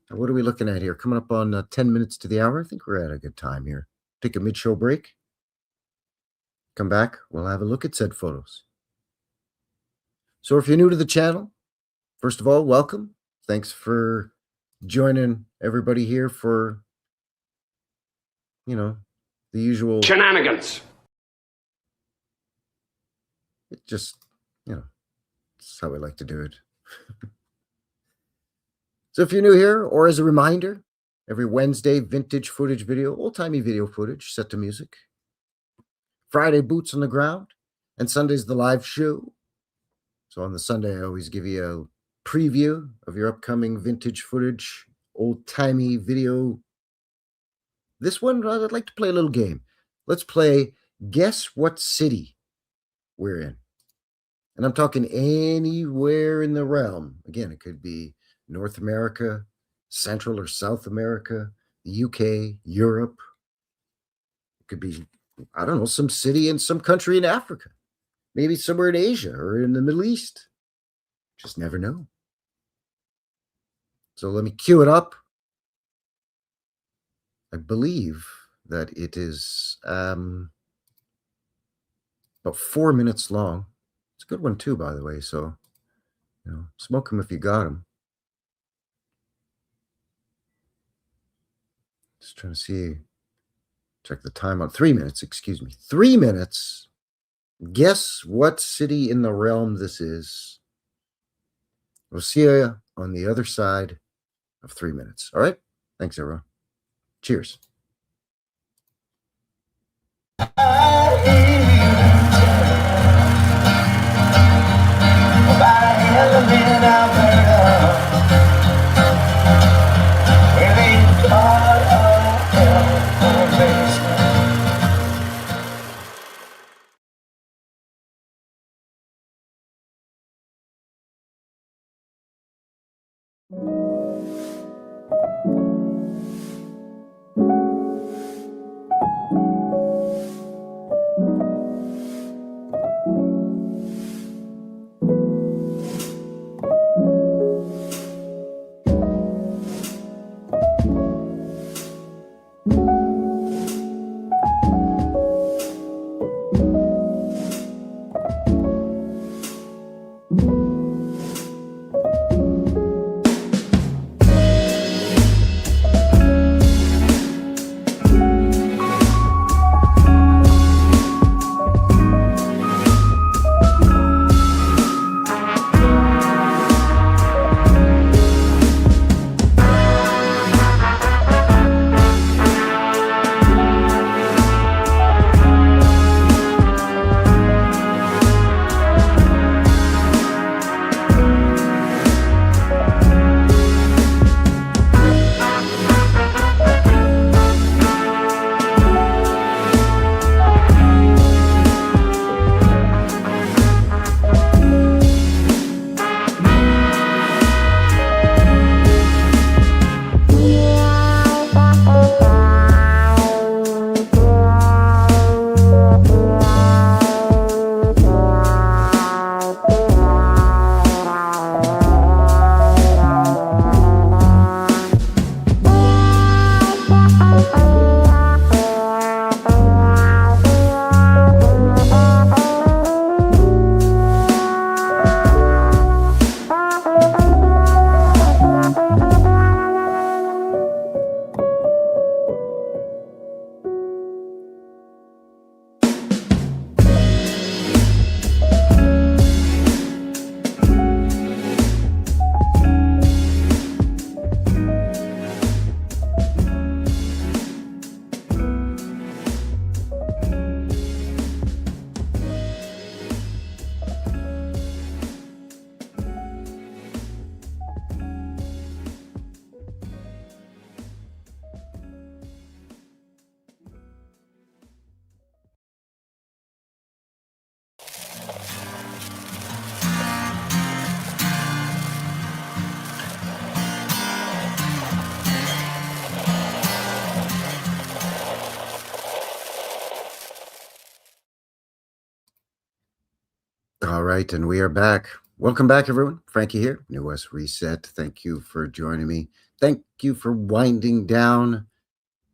Speaker 1: What are we looking at here? Coming up on 10 minutes to the hour. I think we're at a good time here. Take a mid-show break. Come back. We'll have a look at said photos. So if you're new to the channel, first of all, welcome. Thanks for joining everybody here for, the usual
Speaker 3: Shenanigans.
Speaker 1: It just, that's how I like to do it. So if you're new here, or as a reminder, every Wednesday, vintage footage video, old-timey video footage set to music. Friday, boots on the ground. And Sunday's the live show. So on the Sunday, I always give you a preview of your upcoming vintage footage, old-timey video. This one, I'd like to play a little game. Let's play Guess What City We're In. And I'm talking anywhere in the realm. Again, it could be North America, Central or South America, the UK, Europe. It could be, I don't know, some city in some country in Africa. Maybe somewhere in Asia or in the Middle East. Just never know. So let me cue it up. I believe that it is about 4 minutes long. It's a good one too, by the way. So, smoke them if you got them. Just trying to see. Check the time on 3 minutes. Excuse me, 3 minutes. Guess what city in the realm this is. We'll see you on the other side of 3 minutes. All right. Thanks, everyone. Cheers. right, and we are back. Welcome back, everyone. Frankie here, New West Reset. Thank you for joining me. Thank you for winding down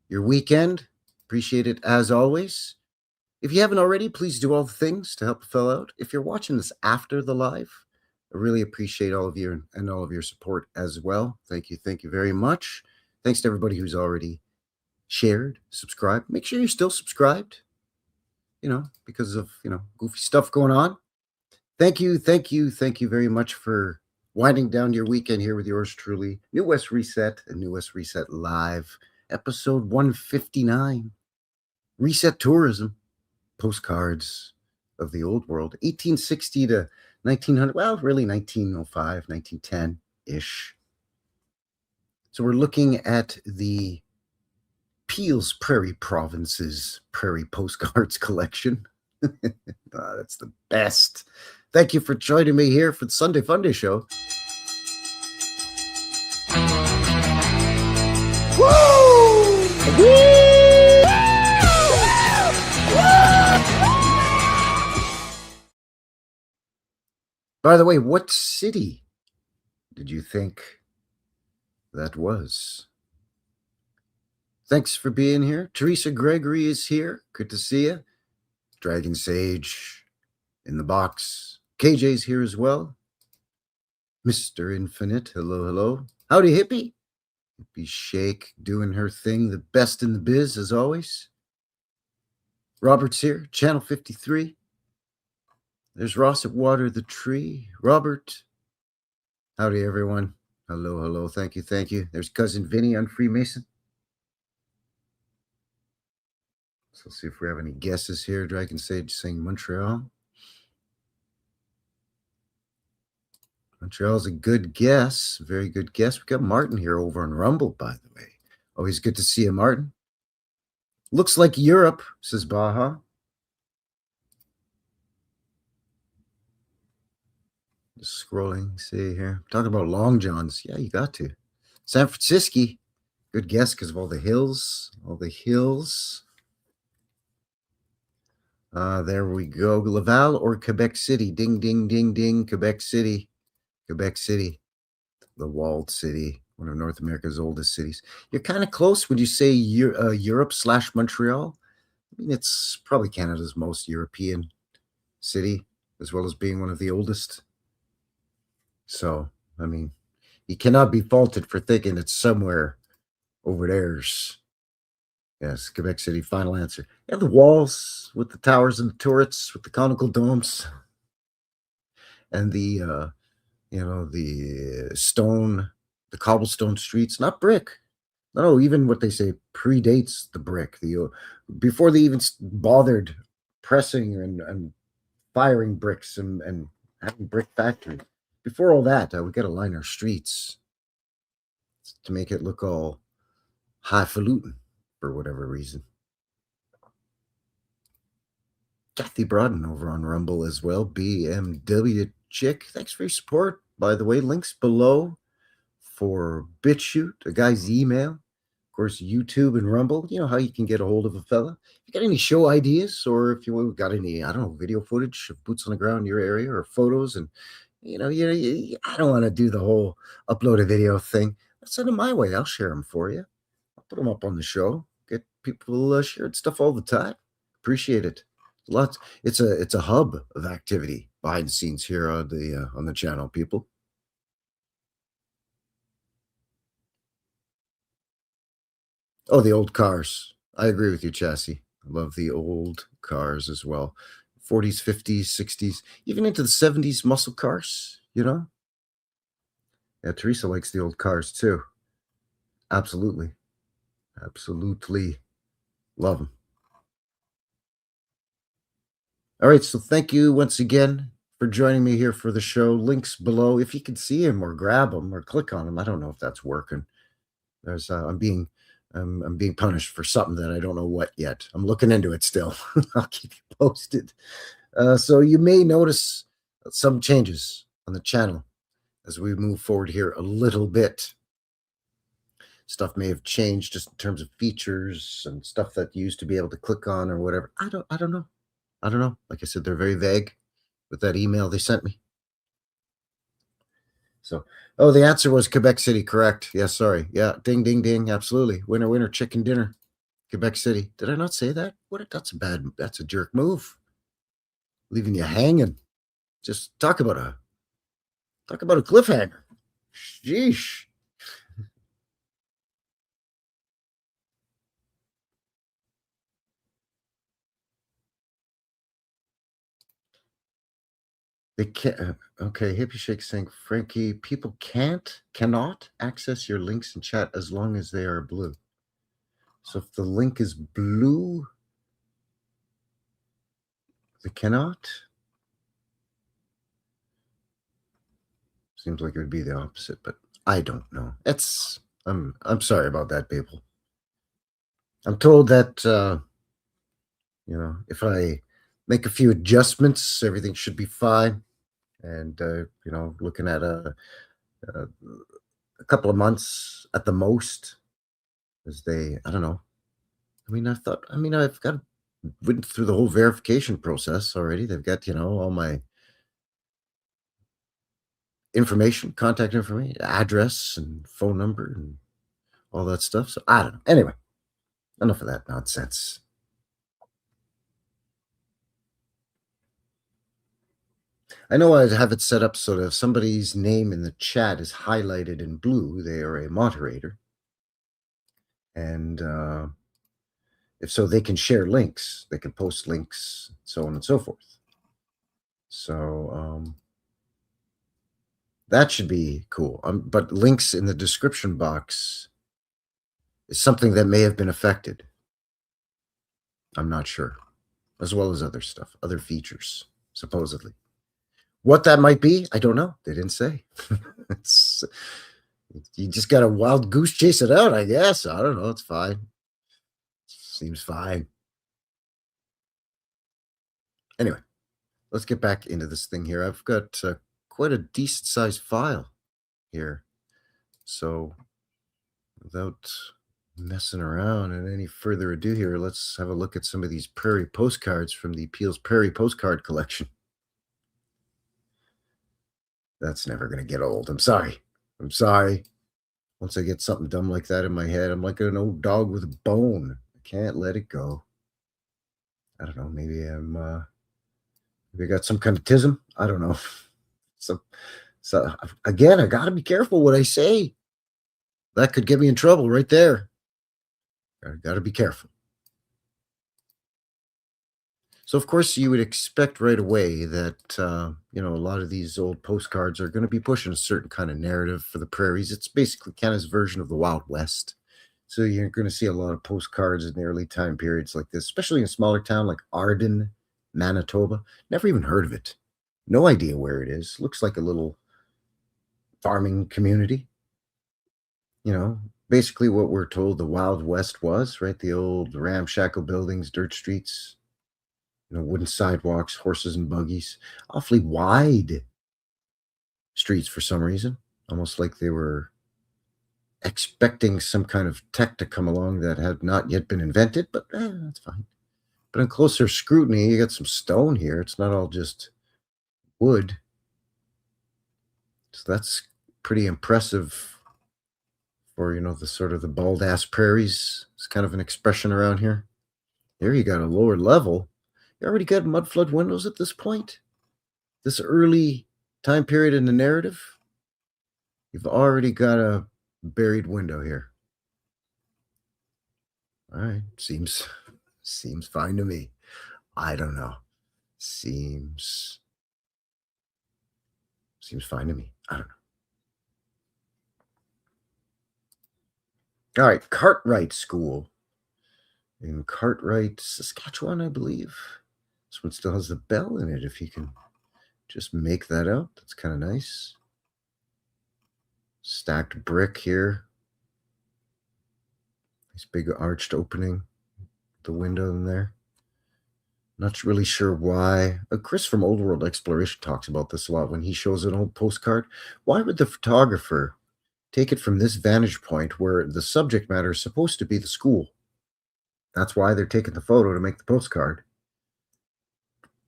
Speaker 1: your weekend. Appreciate it as always. If you haven't already, please do all the things to help a fellow out. If you're watching this after the live, I really appreciate all of you and all of your support as well. Thank you. Thank you very much. Thanks to everybody who's already shared, subscribed. Make sure you're still subscribed, because of, goofy stuff going on. Thank you very much for winding down your weekend here with yours truly, New West Reset and New West Reset Live, episode 159, Reset Tourism, Postcards of the Old World, 1860 to 1900, well, really 1905, 1910-ish. So we're looking at the Peel's Prairie Provinces Prairie Postcards collection. That's the best. Thank you for joining me here for the Sunday Funday Show. Woo! By the way, what city did you think that was? Thanks for being here. Teresa Gregory is here. Good to see you. Dragon Sage in the box. KJ's here as well. Mr. Infinite, hello. Howdy, Hippie. Hippie Shake doing her thing, the best in the biz as always. Robert's here, Channel 53. There's Ross at Water the Tree. Robert. Howdy, everyone. Hello. Thank you. There's Cousin Vinny on Freemason. So let's see if we have any guesses here. Dragon Sage saying Montreal. Montreal's a good guess. Very good guess. We got Martin here over on Rumble, by the way. Always good to see you, Martin. Looks like Europe, says Baja. Just scrolling, see here. Talking about Long Johns. Yeah, you got to. San Francisco. Good guess because of all the hills. There we go. Laval or Quebec City? Ding, ding, ding, ding. Quebec City. The walled city. One of North America's oldest cities. You're kind of close when you say Europe/Montreal. I mean, it's probably Canada's most European city, as well as being one of the oldest. So, I mean, you cannot be faulted for thinking it's somewhere over there's. Yes, Quebec City, final answer. Yeah, the walls with the towers and the turrets with the conical domes. And the stone, the cobblestone streets, not brick. No, even what they say predates the brick. Before they even bothered pressing and firing bricks and having brick factories. Before all that, we got to line our streets to make it look all highfalutin for whatever reason. Kathy Broaden over on Rumble as well. BMW Chick. Thanks for your support. By the way, links below for BitChute, a guy's email. Of course, YouTube and Rumble. You know how you can get a hold of a fella. If you got any show ideas or if you got any, video footage of boots on the ground in your area or photos and, I don't want to do the whole upload a video thing. Send them my way. I'll share them for you. I'll put them up on the show. Get people sharing stuff all the time. Appreciate it. Lots. It's a hub of activity behind the scenes here on the channel, people. Oh, the old cars. I agree with you, Chassis. I love the old cars as well. 40s, 50s, 60s, even into the 70s muscle cars, Yeah, Teresa likes the old cars too. Absolutely. Love them. All right, so thank you once again for joining me here for the show. Links below. If you can see them or grab them or click on them, I don't know if that's working. There's I'm being punished for something that I don't know what yet. I'm looking into it still. I'll keep you posted. So you may notice some changes on the channel as we move forward here a little bit. Stuff may have changed just in terms of features and stuff that you used to be able to click on or whatever. I don't know. Like I said, they're very vague. with that email they sent me. So, oh, the answer was Quebec City. Correct. Yeah, sorry. Yeah, ding, ding, ding. Absolutely. Winner, winner, chicken dinner. Quebec City. Did I not say that? What? That's a jerk move. Leaving you hanging. Just talk about a cliffhanger. Sheesh. They can't. Okay, Hippie Shake saying, Frankie, people cannot access your links in chat as long as they are blue. So if the link is blue, they cannot. Seems like it would be the opposite, but I don't know. I'm sorry about that, people. I'm told that if I make a few adjustments, everything should be fine. And looking at a couple of months at the most, as I don't know. I've went through the whole verification process already. They've got all my information, contact information, address, and phone number, and all that stuff. So I don't know. Anyway, enough of that nonsense. I know I have it set up so that if somebody's name in the chat is highlighted in blue, they are a moderator. And if so, they can share links. They can post links, so on and so forth. So that should be cool. But links in the description box is something that may have been affected. I'm not sure. As well as other stuff, other features, supposedly. What that might be, I don't know. They didn't say. You just got to wild goose chase it out, I guess. I don't know. It's fine. Seems fine. Anyway, let's get back into this thing here. I've got quite a decent sized file here. So without messing around and any further ado here, let's have a look at some of these prairie postcards from the Peel's Prairie Postcard Collection. That's never going to get old. I'm sorry. Once I get something dumb like that in my head, I'm like an old dog with a bone. I can't let it go. I don't know. Maybe maybe I got some kind of tism. I don't know. So again, I got to be careful what I say. That could get me in trouble right there. I got to be careful. So, of course, you would expect right away that, a lot of these old postcards are going to be pushing a certain kind of narrative for the prairies. It's basically Canada's version of the Wild West. So you're going to see a lot of postcards in the early time periods like this, especially in a smaller town like Arden, Manitoba. Never even heard of it. No idea where it is. Looks like a little farming community. Basically what we're told the Wild West was, right? The old ramshackle buildings, dirt streets, wooden sidewalks, horses and buggies, awfully wide streets for some reason, almost like they were expecting some kind of tech to come along that had not yet been invented, but that's fine. But on closer scrutiny, you got some stone here. It's not all just wood. So that's pretty impressive for, the sort of the bald ass prairies. It's kind of an expression around here. There you got a lower level. You already got mudflood windows at this point? This early time period in the narrative? You've already got a buried window here. All right. Seems fine to me. I don't know. Seems fine to me. I don't know. All right. Cartwright School in Cartwright, Saskatchewan, I believe. This one still has the bell in it, if you can just make that out. That's kind of nice. Stacked brick here. Nice big arched opening. The window in there. Not really sure why. Chris from Old World Exploration talks about this a lot when he shows an old postcard. Why would the photographer take it from this vantage point where the subject matter is supposed to be the school? That's why they're taking the photo to make the postcard.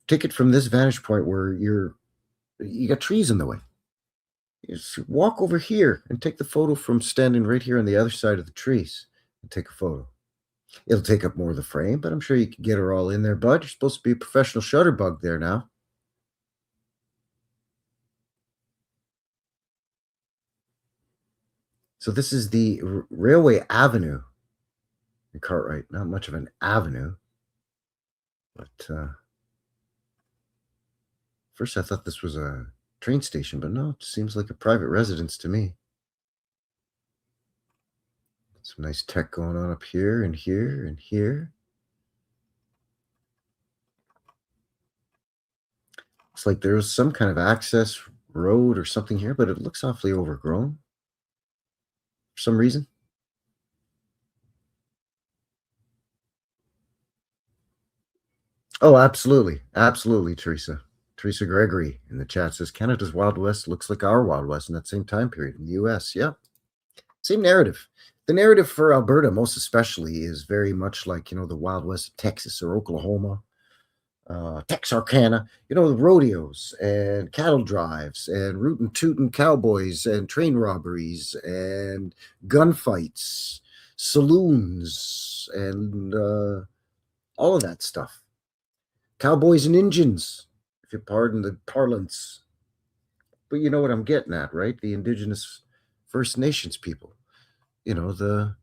Speaker 1: take it from this vantage point where you got trees in the way. You just walk over here and take the photo from standing right here on the other side of the trees and take a photo. It'll take up more of the frame, but I'm sure you can get her all in there, bud. You're supposed to be a professional shutterbug there now. So this is the Railway Avenue in Cartwright. Not much of an avenue, but first I thought this was a train station, but no, it seems like a private residence to me. Some nice tech going on up here and here and here. It's like there's some kind of access road or something here, but it looks awfully overgrown for some reason. Oh, absolutely. Absolutely, Teresa. Teresa Gregory in the chat says Canada's Wild West looks like our Wild West in that same time period in the US. Yeah. Same narrative. The narrative for Alberta, most especially, is very much like, the Wild West of Texas or Oklahoma, Texarkana, the rodeos and cattle drives and rootin' tootin' cowboys and train robberies and gunfights, saloons, and all of that stuff. Cowboys and Injuns, if you pardon the parlance. But you know what I'm getting at, right? The Indigenous First Nations people. The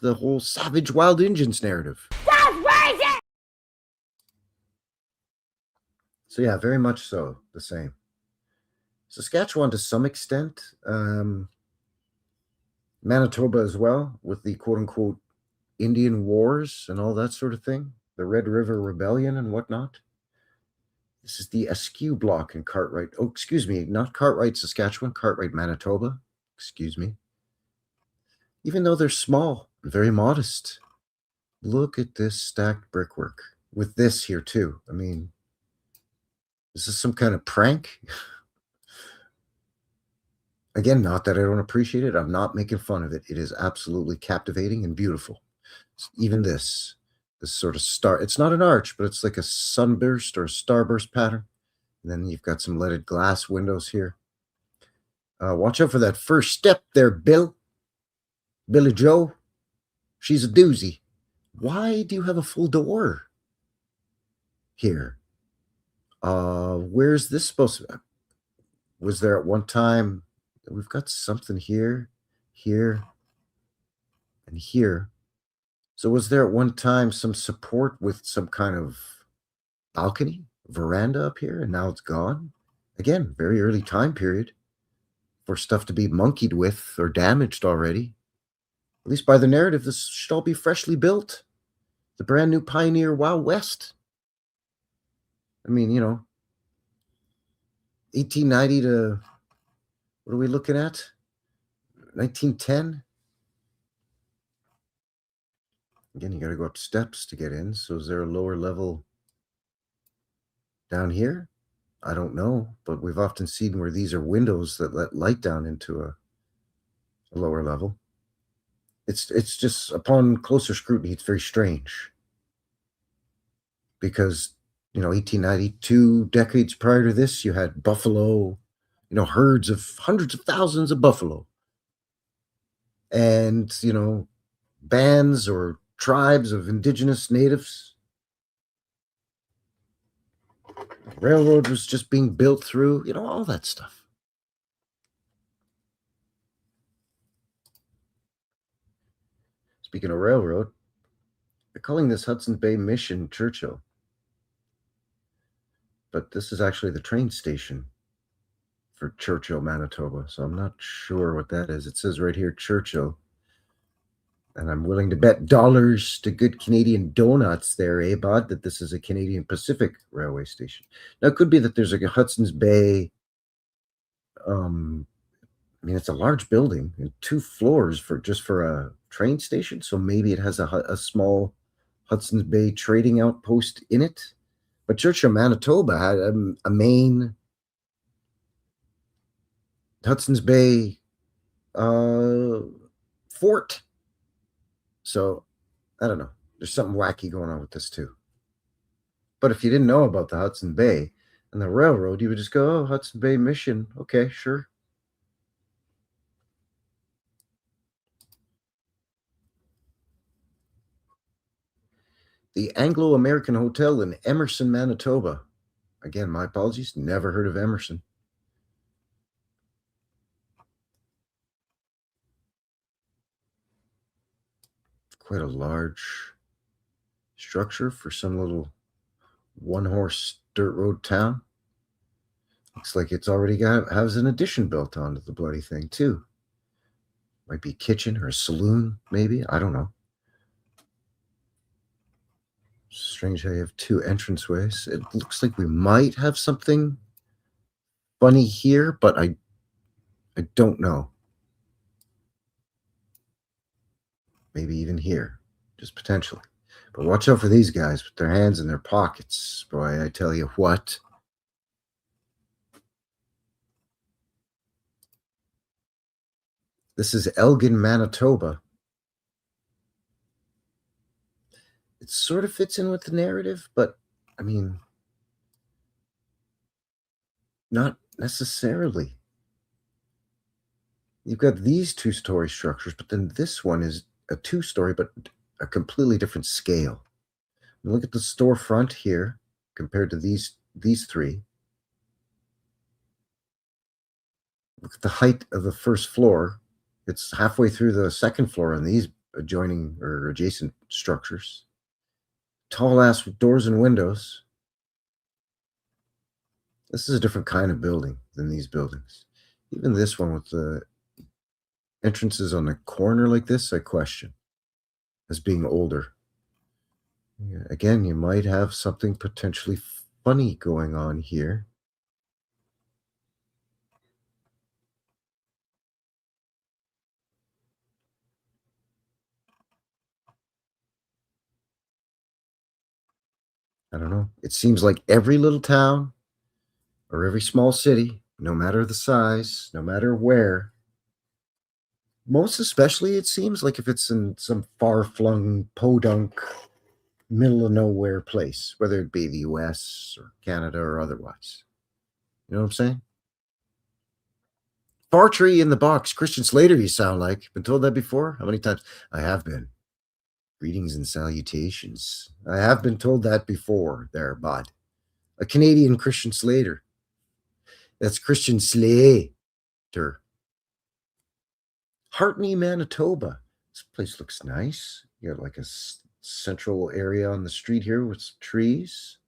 Speaker 1: whole savage wild Indians narrative.
Speaker 4: That's crazy!
Speaker 1: So yeah, very much so the same. Saskatchewan to some extent, Manitoba as well, with the quote-unquote Indian Wars and all that sort of thing, the Red River Rebellion and whatnot. This is the Askew block in Cartwright. Oh, excuse me, not Cartwright, Saskatchewan, Cartwright, Manitoba. Excuse me. Even though they're small, very modest. Look at this stacked brickwork with this here too. I mean, is this some kind of prank? Again, not that I don't appreciate it. I'm not making fun of it. It is absolutely captivating and beautiful. Even this sort of star. It's not an arch, but it's like a sunburst or a starburst pattern. And then you've got some leaded glass windows here. Watch out for that first step there, Billy Joe. She's a doozy. Why do you have a full door here? Where's this supposed to be? Was there at one time? We've got something here, here, and here. So was there at one time some support with some kind of balcony, veranda up here, and now it's gone? Again, very early time period for stuff to be monkeyed with or damaged already. At least by the narrative, this should all be freshly built. The brand new Pioneer Wild West. I mean, 1890 to, what are we looking at? 1910? Again, you got to go up steps to get in. So is there a lower level down here? I don't know, but we've often seen where these are windows that let light down into a lower level. It's just, upon closer scrutiny, it's very strange. Because, 1892, decades prior to this, you had buffalo, herds of hundreds of thousands of buffalo. And, bands or tribes of indigenous natives. Railroad was just being built through, all that stuff. Speaking of railroad, they're calling this Hudson's Bay Mission Churchill. But this is actually the train station for Churchill, Manitoba. So I'm not sure what that is. It says right here, Churchill. And I'm willing to bet dollars to good Canadian donuts there, bud, that this is a Canadian Pacific Railway station. Now, it could be that there's like a Hudson's Bay. It's a large building, 2 floors for a train station. So maybe it has a small Hudson's Bay trading outpost in it. But Churchill, Manitoba had a main Hudson's Bay fort. So I don't know. There's something wacky going on with this too. But if you didn't know about the Hudson Bay and the railroad, you would just go, oh, Hudson Bay Mission. Okay, sure. The Anglo-American Hotel in Emerson, Manitoba. Again, my apologies. Never heard of Emerson. Quite a large structure for some little one-horse dirt road town. Looks like it's already has an addition built onto the bloody thing too. Might be a kitchen or a saloon, maybe. I don't know. Strange how you have two entranceways. It looks like we might have something funny here, but I don't know. Maybe even here, just potentially. But watch out for these guys with their hands in their pockets. Boy, I tell you what. This is Elgin, Manitoba. It sort of fits in with the narrative, but I mean, not necessarily. You've got these two-story structures, but then this one is a two-story, but a completely different scale. Look at the storefront here compared to these three. Look at the height of the first floor. It's halfway through the second floor on these adjoining or adjacent structures. Tall ass with doors and windows. This is a different kind of building than these buildings. Even this one with the entrances on the corner like this, I question as being older. Yeah, again, you might have something potentially funny going on here. I don't know. It seems like every little town or every small city, no matter the size, no matter where, most especially it seems like if it's in some far-flung podunk middle of nowhere place, whether it be the US or Canada or otherwise. You know what I'm saying? Bartree in the box. Christian Slater, you sound like. Been told that before? How many times? I have been. Greetings and salutations. I have been told that before there, bud. A Canadian Christian Slater. That's Christian Slater. Hartney, Manitoba. This place looks nice. You got like a central area on the street here with some trees.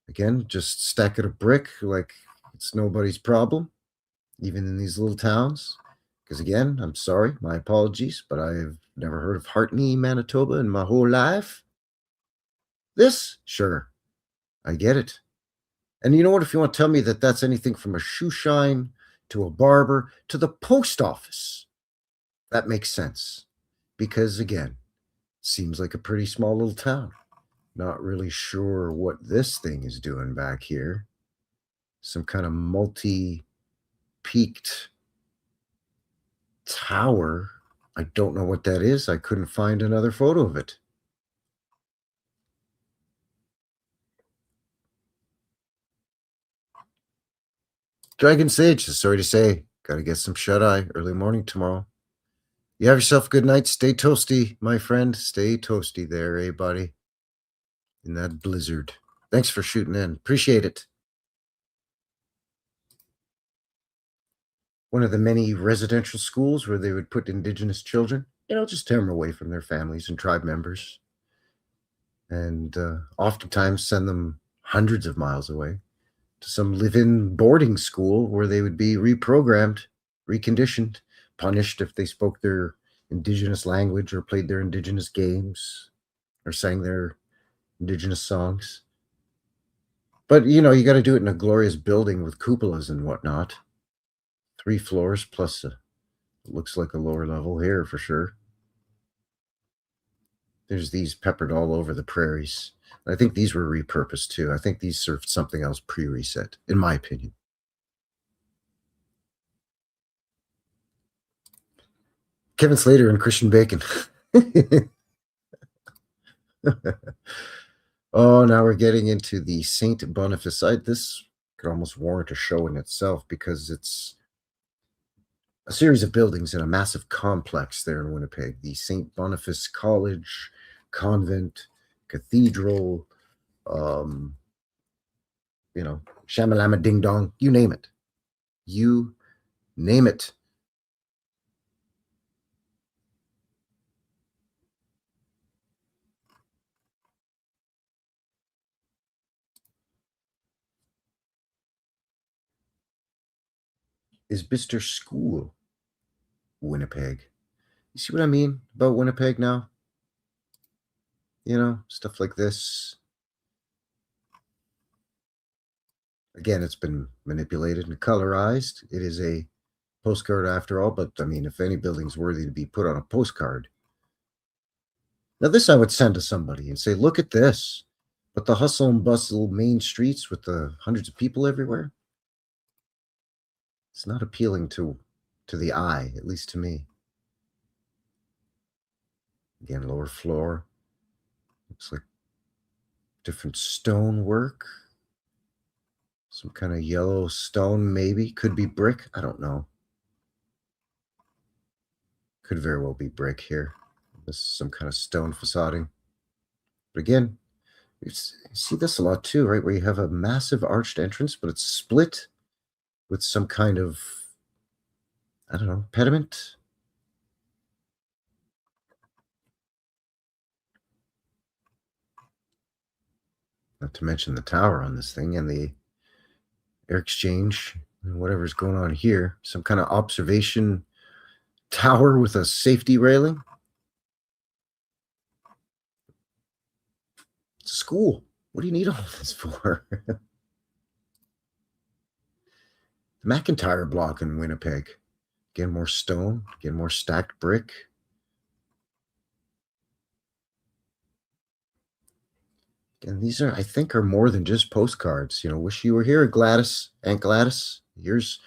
Speaker 1: Again, just stack it of brick like it's nobody's problem, even in these little towns. Because again, I'm sorry, my apologies, but I've never heard of Hartney, Manitoba in my whole life. This? Sure. I get it. And you know what? If you want to tell me that that's anything from a shoe shine to a barber to the post office, that makes sense. Because again, seems like a pretty small little town. Not really sure what this thing is doing back here. Some kind of multi-peaked tower. I don't know what that is. I couldn't find another photo of it. Dragon Sage, sorry to say, got to get some shut-eye early morning tomorrow. You have yourself a good night. Stay toasty, my friend. Stay toasty there, eh, buddy? In that blizzard. Thanks for shooting in. Appreciate it. One of the many residential schools where they would put Indigenous children, just tear them away from their families and tribe members. And oftentimes send them hundreds of miles away to some live-in boarding school where they would be reprogrammed, reconditioned, punished if they spoke their Indigenous language or played their Indigenous games or sang their Indigenous songs. But, you got to do it in a glorious building with cupolas and whatnot. 3 floors plus looks like a lower level here for sure. There's these peppered all over the prairies. I think these were repurposed too. I think these served something else pre-reset, in my opinion. Kevin Slater and Christian Bacon. Oh, now we're getting into the St. Boniface site. This could almost warrant a show in itself because it's a series of buildings in a massive complex there in Winnipeg. The St. Boniface College, Convent, Cathedral, um, Shamalama Ding Dong, you name it. You name it. Is Mr. School Winnipeg? You see what I mean about Winnipeg now? Stuff like this. Again, it's been manipulated and colorized. It is a postcard after all, but I mean, if any building's worthy to be put on a postcard. Now, this I would send to somebody and say, look at this. But the hustle and bustle main streets with the hundreds of people everywhere, it's not appealing to the eye, at least to me. Again, lower floor. Looks like different stonework. Some kind of yellow stone, maybe. Could be brick. I don't know. Could very well be brick here. This is some kind of stone facading. But again, you see this a lot too, right? Where you have a massive arched entrance, but it's split with some kind of, I don't know, pediment. Not to mention the tower on this thing and the air exchange and whatever's going on here. Some kind of observation tower with a safety railing. It's a school. What do you need all this for? The McIntyre block in Winnipeg. Again, more stone. Again, more stacked brick. And these are, I think, are more than just postcards. Wish you were here, Gladys, Aunt Gladys. Here's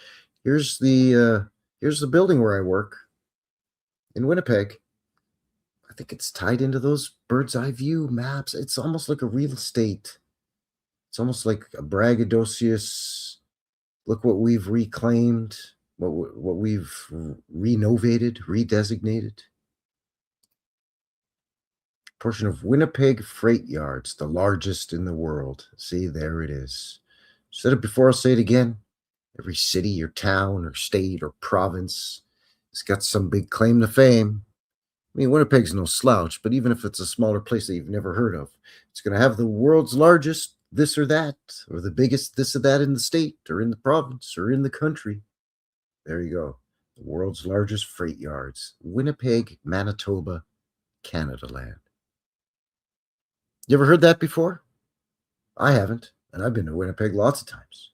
Speaker 1: the building where I work in Winnipeg. I think it's tied into those bird's eye view maps. It's almost like a real estate. It's almost like a braggadocious. Look what we've reclaimed, what we've renovated, redesignated. Portion of Winnipeg Freight Yards, the largest in the world. See, there it is. Said it before, I'll say it again. Every city or town or state or province has got some big claim to fame. I mean, Winnipeg's no slouch, but even if it's a smaller place that you've never heard of, it's going to have the world's largest this or that, or the biggest this or that in the state or in the province or in the country. There you go. The world's largest freight yards. Winnipeg, Manitoba, Canada land. You ever heard that before? I haven't, and I've been to Winnipeg lots of times.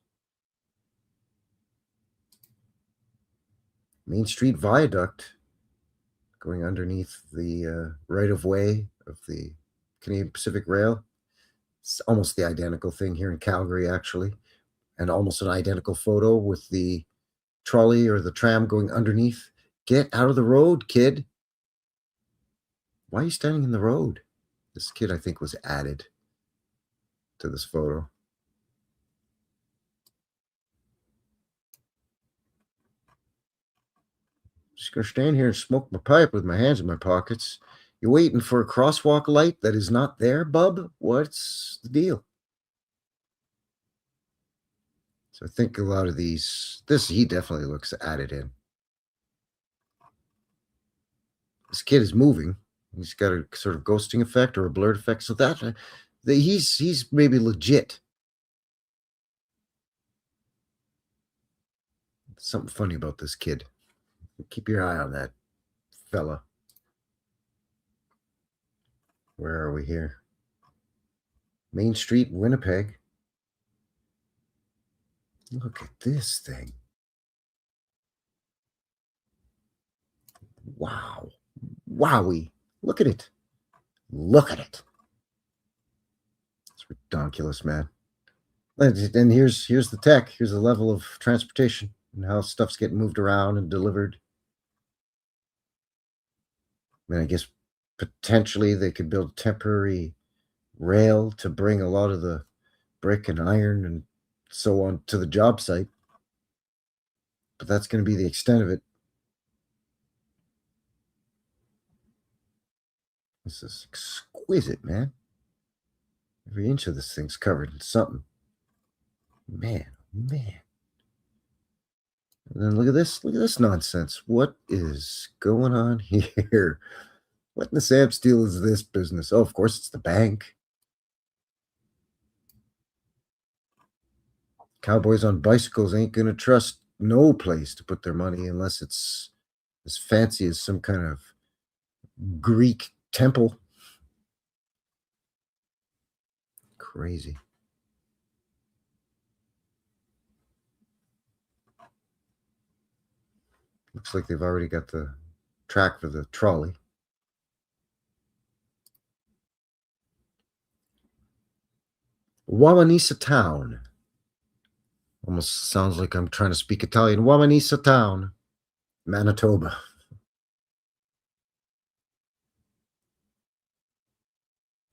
Speaker 1: Main Street Viaduct going underneath the right-of-way of the Canadian Pacific Rail. It's almost the identical thing here in Calgary, actually, and almost an identical photo with the trolley or the tram going underneath. Get out of the road, kid. Why are you standing in the road? This kid, I think, was added to this photo. Just gonna stand here and smoke my pipe with my hands in my pockets. You waiting for a crosswalk light that is not there, bub? What's the deal? So I think a lot of these, he definitely looks added in. This kid is moving. He's got a sort of ghosting effect or a blurred effect. So he's maybe legit. Something funny about this kid. Keep your eye on that fella. Where are we here? Main Street, Winnipeg. Look at this thing. Wow. Wowie. Look at it. Look at it. It's ridiculous, man. And here's the tech. Here's the level of transportation and how stuff's getting moved around and delivered. I mean, I guess Potentially, they could build temporary rail to bring a lot of the brick and iron and so on to the job site. But that's going to be the extent of it. This is exquisite, man. Every inch of this thing's covered in something. Man, man. And then look at this nonsense. What is going on here? What in the Sam Steel is this business? Oh, of course it's the bank. Cowboys on bicycles ain't gonna trust no place to put their money unless it's as fancy as some kind of Greek temple. Crazy. Looks like they've already got the track for the trolley. Wawanesa Town. Almost sounds like I'm trying to speak Italian. Wawanesa Town, Manitoba.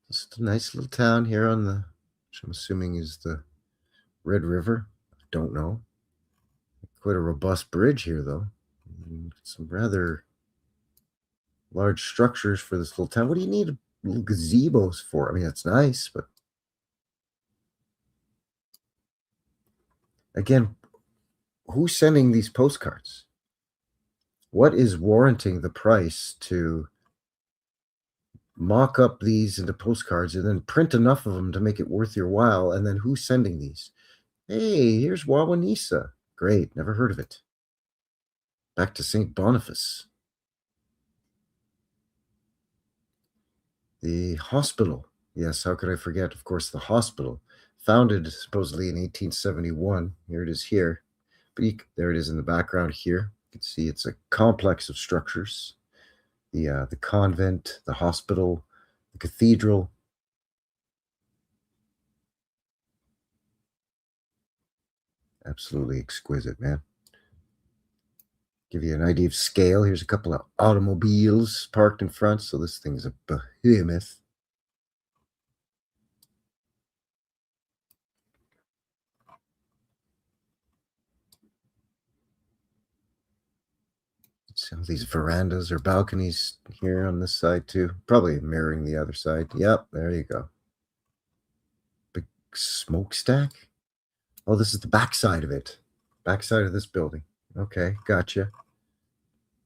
Speaker 1: Just a nice little town here on the, which I'm assuming is the Red River. I don't know. Quite a robust bridge here, though. And some rather large structures for this little town. What do you need little gazebos for? I mean, that's nice, but again, who's sending these postcards? What is warranting the price to mock up these into postcards and then print enough of them to make it worth your while? And then who's sending these? Hey, here's Wawanesa. Great, never heard of it. Back to St. Boniface. The hospital. Yes, how could I forget? Of course, the hospital. Founded supposedly in 1871. Here it is here. But there it is in the background here. You can see it's a complex of structures. The convent, the hospital, the cathedral. Absolutely exquisite, man. Give you an idea of scale. Here's a couple of automobiles parked in front. So this thing's a behemoth. See all these verandas or balconies here on this side too. Probably mirroring the other side. Yep, there you go. Big smokestack. Oh, this is the backside of it. Backside of this building. Okay, gotcha.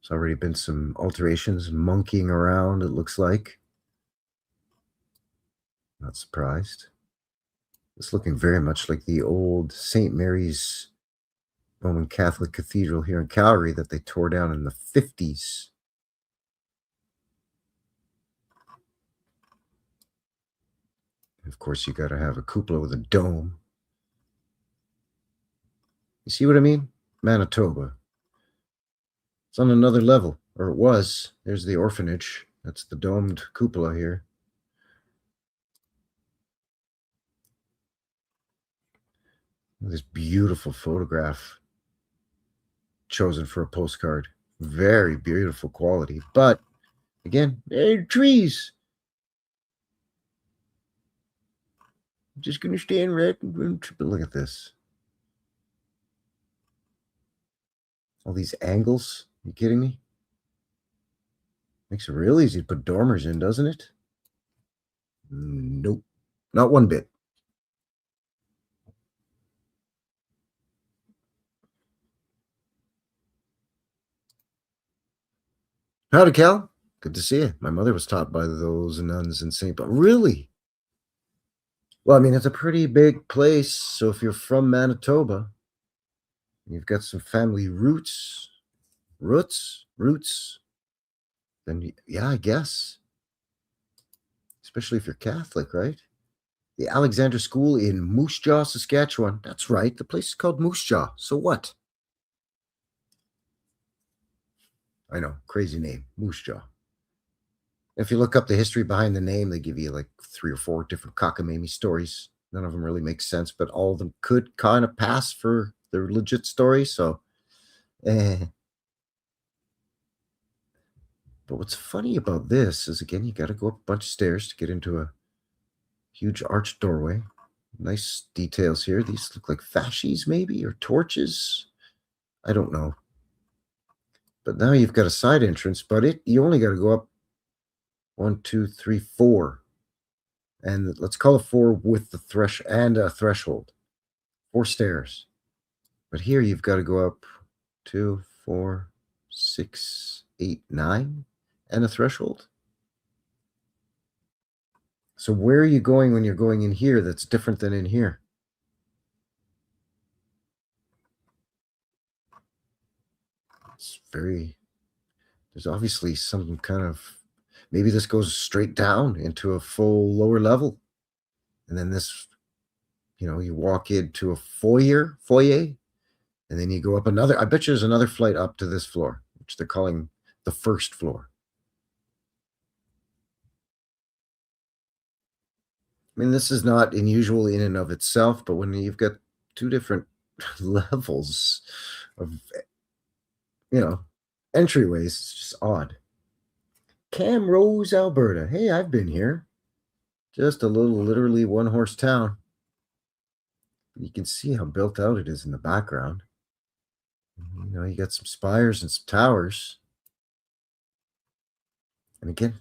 Speaker 1: There's already been some alterations, monkeying around, it looks like. Not surprised. It's looking very much like the old St. Mary's Roman Catholic Cathedral here in Calgary that they tore down in the 50s. Of course, you got to have a cupola with a dome. You see what I mean? Manitoba. It's on another level, or it was. There's the orphanage. That's the domed cupola here. This beautiful photograph chosen for a postcard. Very beautiful quality. But again, trees. I'm just going to stand right and look at this. All these angles. Are you kidding me? Makes it real easy to put dormers in, doesn't it? Nope. Not one bit. Howdy, Cal. Good to see you. My mother was taught by those nuns in St. Paul. Really? Well, I mean, it's a pretty big place. So if you're from Manitoba, you've got some family roots, then yeah, I guess. Especially if you're Catholic, right? The Alexander School in Moose Jaw, Saskatchewan. That's right. The place is called Moose Jaw. So what? I know, crazy name, Moose Jaw. If you look up the history behind the name, they give you like 3 or 4 different cockamamie stories. None of them really make sense, but all of them could kind of pass for their legit story. So, But what's funny about this is, again, you got to go up a bunch of stairs to get into a huge arched doorway. Nice details here. These look like fascies, maybe, or torches. I don't know. But now you've got a side entrance, but you only got to go up 1, 2, 3, 4. And let's call it 4 with the threshold. 4 stairs. But here you've got to go up 2, 4, 6, 8, 9, and a threshold. So where are you going when you're going in here that's different than in here? It's there's obviously some kind of, maybe this goes straight down into a full lower level. And then this, you walk into a foyer, and then you go up another. I bet you there's another flight up to this floor, which they're calling the first floor. I mean, this is not unusual in and of itself, but when you've got 2 different levels of, entryways, it's just odd. Camrose, Alberta. Hey, I've been here. Just a little, literally 1-horse town. You can see how built out it is in the background. You got some spires and some towers. And again,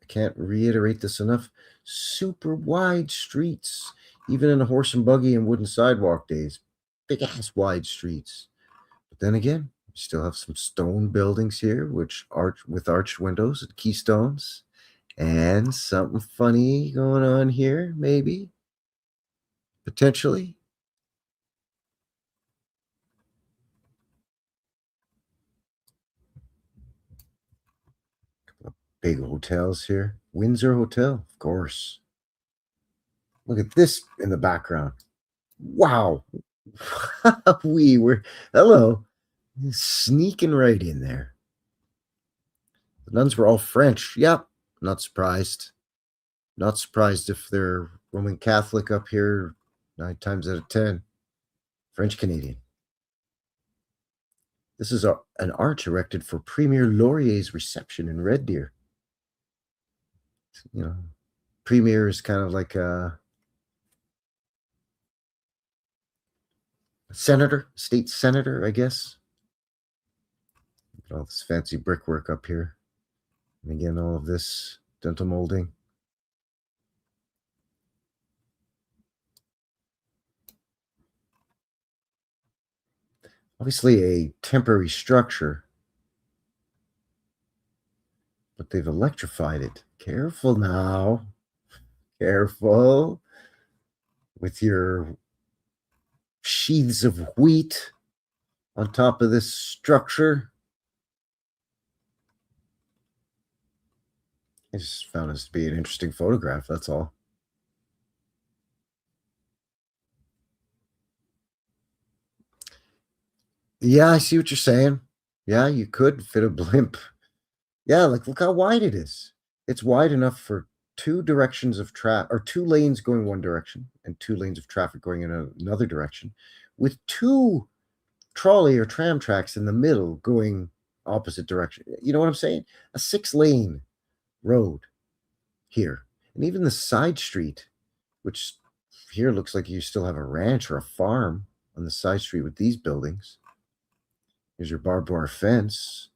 Speaker 1: I can't reiterate this enough. Super wide streets, even in a horse and buggy and wooden sidewalk days. Big ass wide streets. But then again, you still have some stone buildings here, with arched windows and keystones. And something funny going on here, maybe. Potentially. Big hotels here. Windsor Hotel, of course. Look at this in the background. Wow. Hello. Sneaking right in there. The nuns were all French. Yep. Not surprised. Not surprised if they're Roman Catholic up here 9 times out of 10. French Canadian. This is an arch erected for Premier Laurier's reception in Red Deer. Premier is kind of like a senator, state senator, I guess. Look at all this fancy brickwork up here. And again, all of this dental molding. Obviously a temporary structure, but they've electrified it. Careful now. Careful with your sheaths of wheat on top of this structure. I just found this to be an interesting photograph, that's all. Yeah, I see what you're saying. Yeah, you could fit a blimp. Yeah, look how wide it is. It's wide enough for 2 directions of traffic, or 2 lanes going one direction and 2 lanes of traffic going in another direction, with 2 trolley or tram tracks in the middle going opposite direction. You know what I'm saying? A 6-lane road here. And even the side street, which here looks like you still have a ranch or a farm on the side street with these buildings. Here's your barbed wire fence,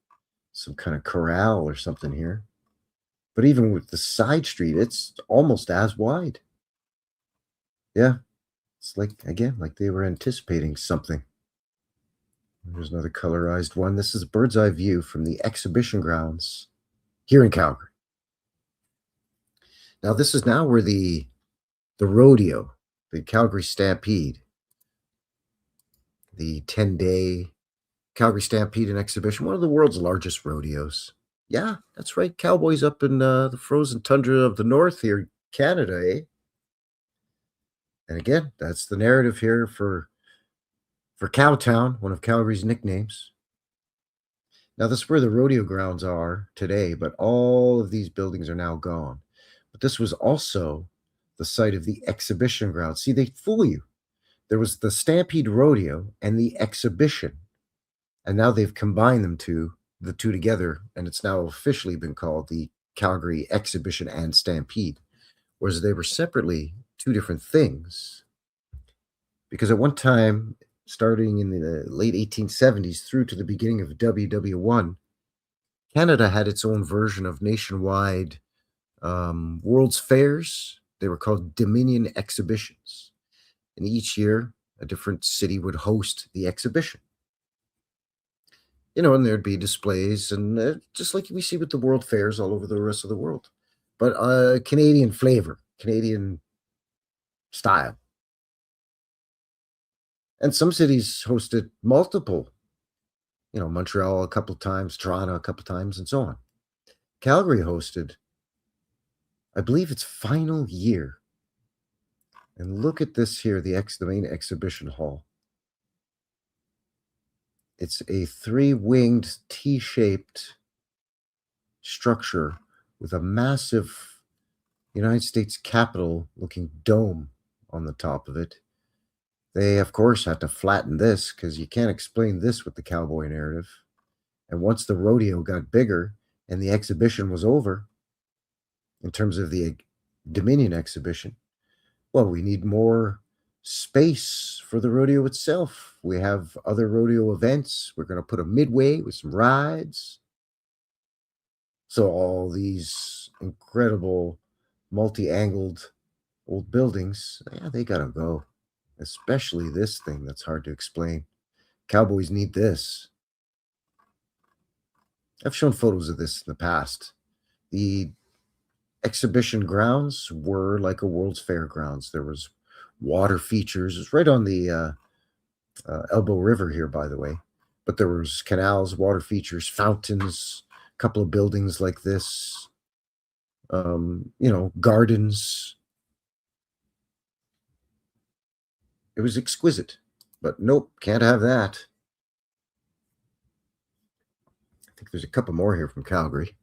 Speaker 1: some kind of corral or something here. But even with the side street, it's almost as wide. Yeah, it's like, again, like they were anticipating something. There's another colorized one. This is a bird's eye view from the exhibition grounds here in Calgary. Now, this is now where the rodeo, the Calgary Stampede, the 10-day Calgary Stampede and Exhibition, one of the world's largest rodeos. Yeah, that's right. Cowboys up in the frozen tundra of the north here, Canada, eh? And again, that's the narrative here for Cowtown, one of Calgary's nicknames. Now, this is where the rodeo grounds are today, but all of these buildings are now gone. But this was also the site of the exhibition ground. See, they fool you. There was the Stampede Rodeo and the exhibition. And now they've combined them to the two together, and it's now officially been called the Calgary Exhibition and Stampede, whereas they were separately two different things. Because at one time, starting in the late 1870s through to the beginning of WW1, Canada had its own version of nationwide World's Fairs. They were called Dominion Exhibitions. And each year, a different city would host the exhibition. And there'd be displays, and just like we see with the World Fairs all over the rest of the world. But Canadian flavor, Canadian style. And some cities hosted multiple, Montreal a couple of times, Toronto a couple of times, and so on. Calgary hosted, I believe, its final year. And look at this here, the main exhibition hall. It's a 3-winged T-shaped structure with a massive United States Capitol looking dome on the top of it. They, of course, had to flatten this because you can't explain this with the cowboy narrative. And once the rodeo got bigger and the exhibition was over, in terms of the Dominion exhibition, well, we need more space for the rodeo itself. We have other rodeo events. We're going to put a midway with some rides. So all these incredible multi-angled old buildings, they got to go. Especially this thing that's hard to explain. Cowboys need this. I've shown photos of this in the past. The exhibition grounds were like a World's Fair grounds. There was water features. It's right on the Elbow River here, by the way. But there was canals, water features, fountains, a couple of buildings like this. Gardens. It was exquisite, but nope, can't have that. I think there's a couple more here from Calgary.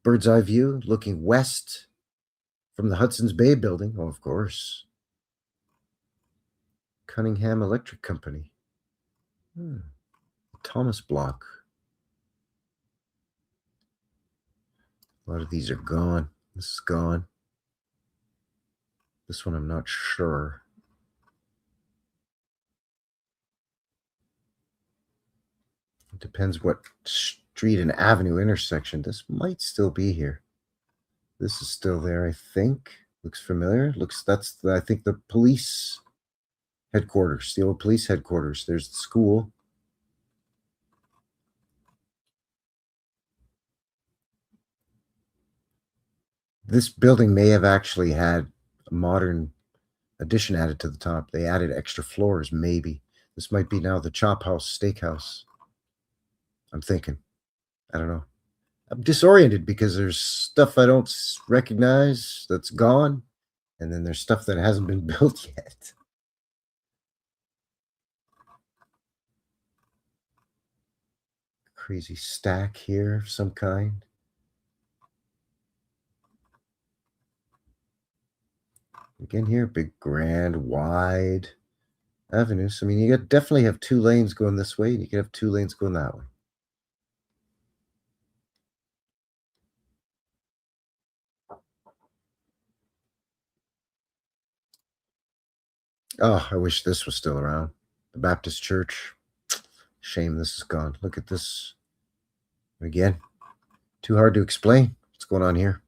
Speaker 1: Bird's eye view looking west from the Hudson's Bay building. Oh, of course. Cunningham Electric Company. Thomas Block. A lot of these are gone. This is gone. This one I'm not sure. It depends what street and avenue intersection. This might still be here. This is still there, I think. Looks familiar. That's I think the police headquarters, the old police headquarters. There's the school. This building may have actually had a modern addition added to the top. They added extra floors, maybe. This might be now the Chop House Steakhouse. I'm thinking. I don't know. I'm disoriented because there's stuff I don't recognize that's gone, and then there's stuff that hasn't been built yet. Crazy stack here of some kind. Again here, big, grand, wide avenues. I mean, you definitely have 2 lanes going this way, and you could have 2 lanes going that way. Oh, I wish this was still around. The Baptist Church. Shame this is gone. Look at this. Again, too hard to explain what's going on here.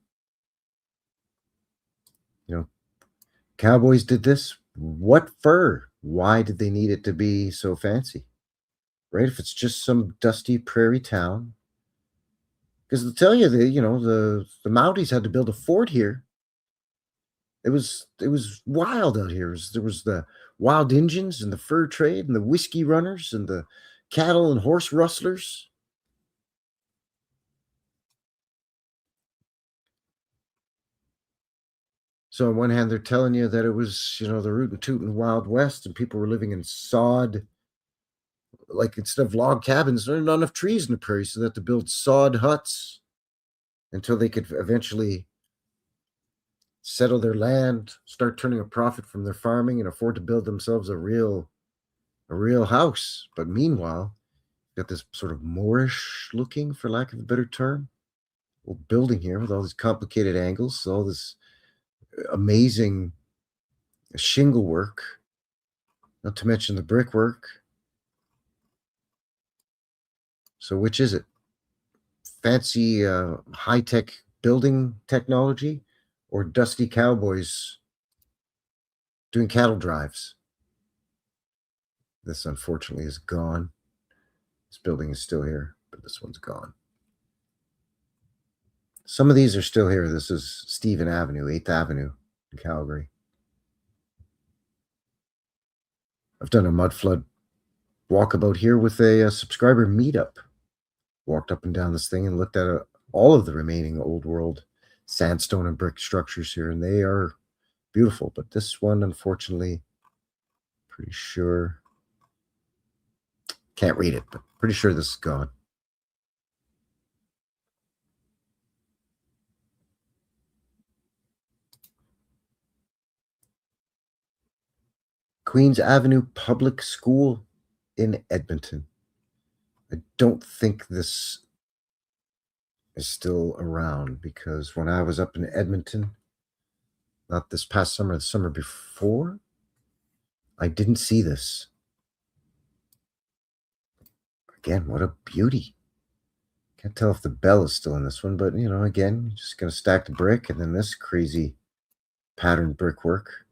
Speaker 1: Cowboys did this. What for? Why did they need it to be so fancy? Right? If it's just some dusty prairie town. Because they'll tell you, the Mounties had to build a fort here. It was wild out here. There was the wild Indians and the fur trade and the whiskey runners and the cattle and horse rustlers. So on one hand, they're telling you that it was, the rootin' tootin' Wild West, and people were living in sod, like instead of log cabins, there are not enough trees in the prairie, so they had to build sod huts until they could eventually settle their land, start turning a profit from their farming, and afford to build themselves a real house. But meanwhile, Got this sort of Moorish looking, for lack of a better term, old building here with all these complicated angles, all this amazing shingle work, not to mention the brickwork. So which is it? Fancy high-tech building technology or dusty cowboys doing cattle drives? This unfortunately is gone. This building is still here, but this one's gone. Some of these are still here. This is Stephen Avenue, 8th Avenue in Calgary. I've done a mudflood walkabout here with a subscriber meetup. Walked up and down this thing and looked at all of the remaining old world sandstone and brick structures here, and they are beautiful. But this one, unfortunately, pretty sure, can't read it, but pretty sure this is gone. Queens Avenue Public School in Edmonton. I don't think this is still around, because when I was up in Edmonton, not this past summer, the summer before, I didn't see this. Again, what a beauty. Can't tell if the bell is still in this one, but, you know, again, just going to stack the brick, and then this crazy patterned brickwork.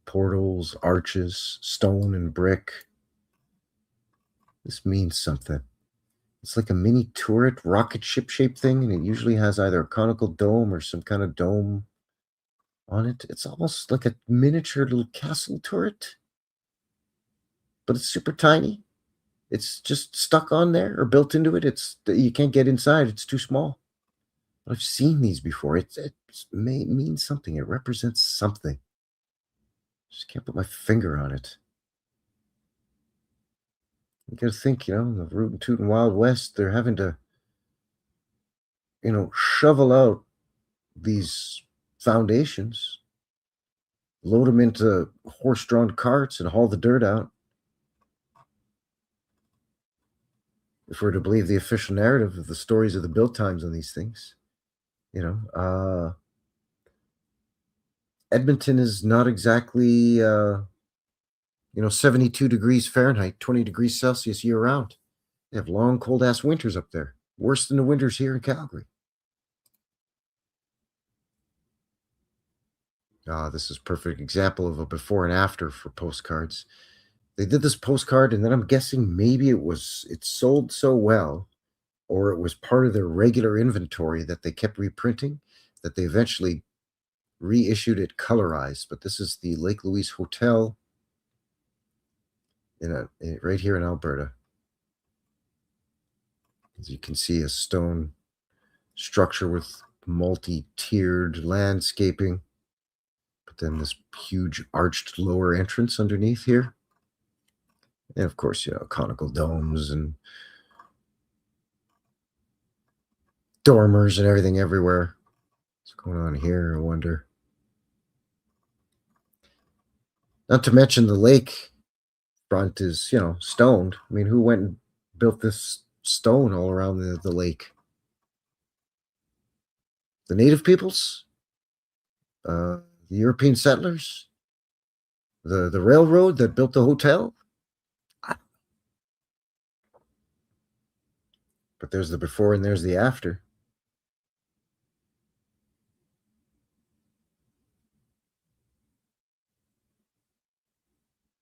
Speaker 1: Portals, arches, stone and brick. This means something. It's like a mini turret rocket ship shaped thing, and it usually has either a conical dome or some kind of dome on it. It's almost like a miniature little castle turret, but it's super tiny. It's just stuck on there or built into it. You can't get inside. It's too small. But I've seen these before. It may mean something. It represents something. Just can't put my finger on it. You got to think, you know, the Root and Tootin' Wild West, they're having to, you know, shovel out these foundations, load them into horse-drawn carts, and haul the dirt out. If we're to believe the official narrative of the stories of the build times on these things, you know, Edmonton is not exactly, 72 degrees Fahrenheit, 20 degrees Celsius year round. They have long, cold ass winters up there. Worse than the winters here in Calgary. This is a perfect example of a before and after for postcards. They did this postcard, and then I'm guessing maybe it sold so well, or it was part of their regular inventory that they kept reprinting, that they eventually reissued it colorized. But this is the Lake Louise Hotel right here in Alberta. As you can see, a stone structure with multi-tiered landscaping, but then this huge arched lower entrance underneath here. And of course, you know, conical domes and dormers and everything everywhere. What's going on here, I wonder? Not to mention the lake front is, you know, stoned. I mean, who went and built this stone all around the lake? The native peoples? The European settlers? The railroad that built the hotel? But there's the before and there's the after.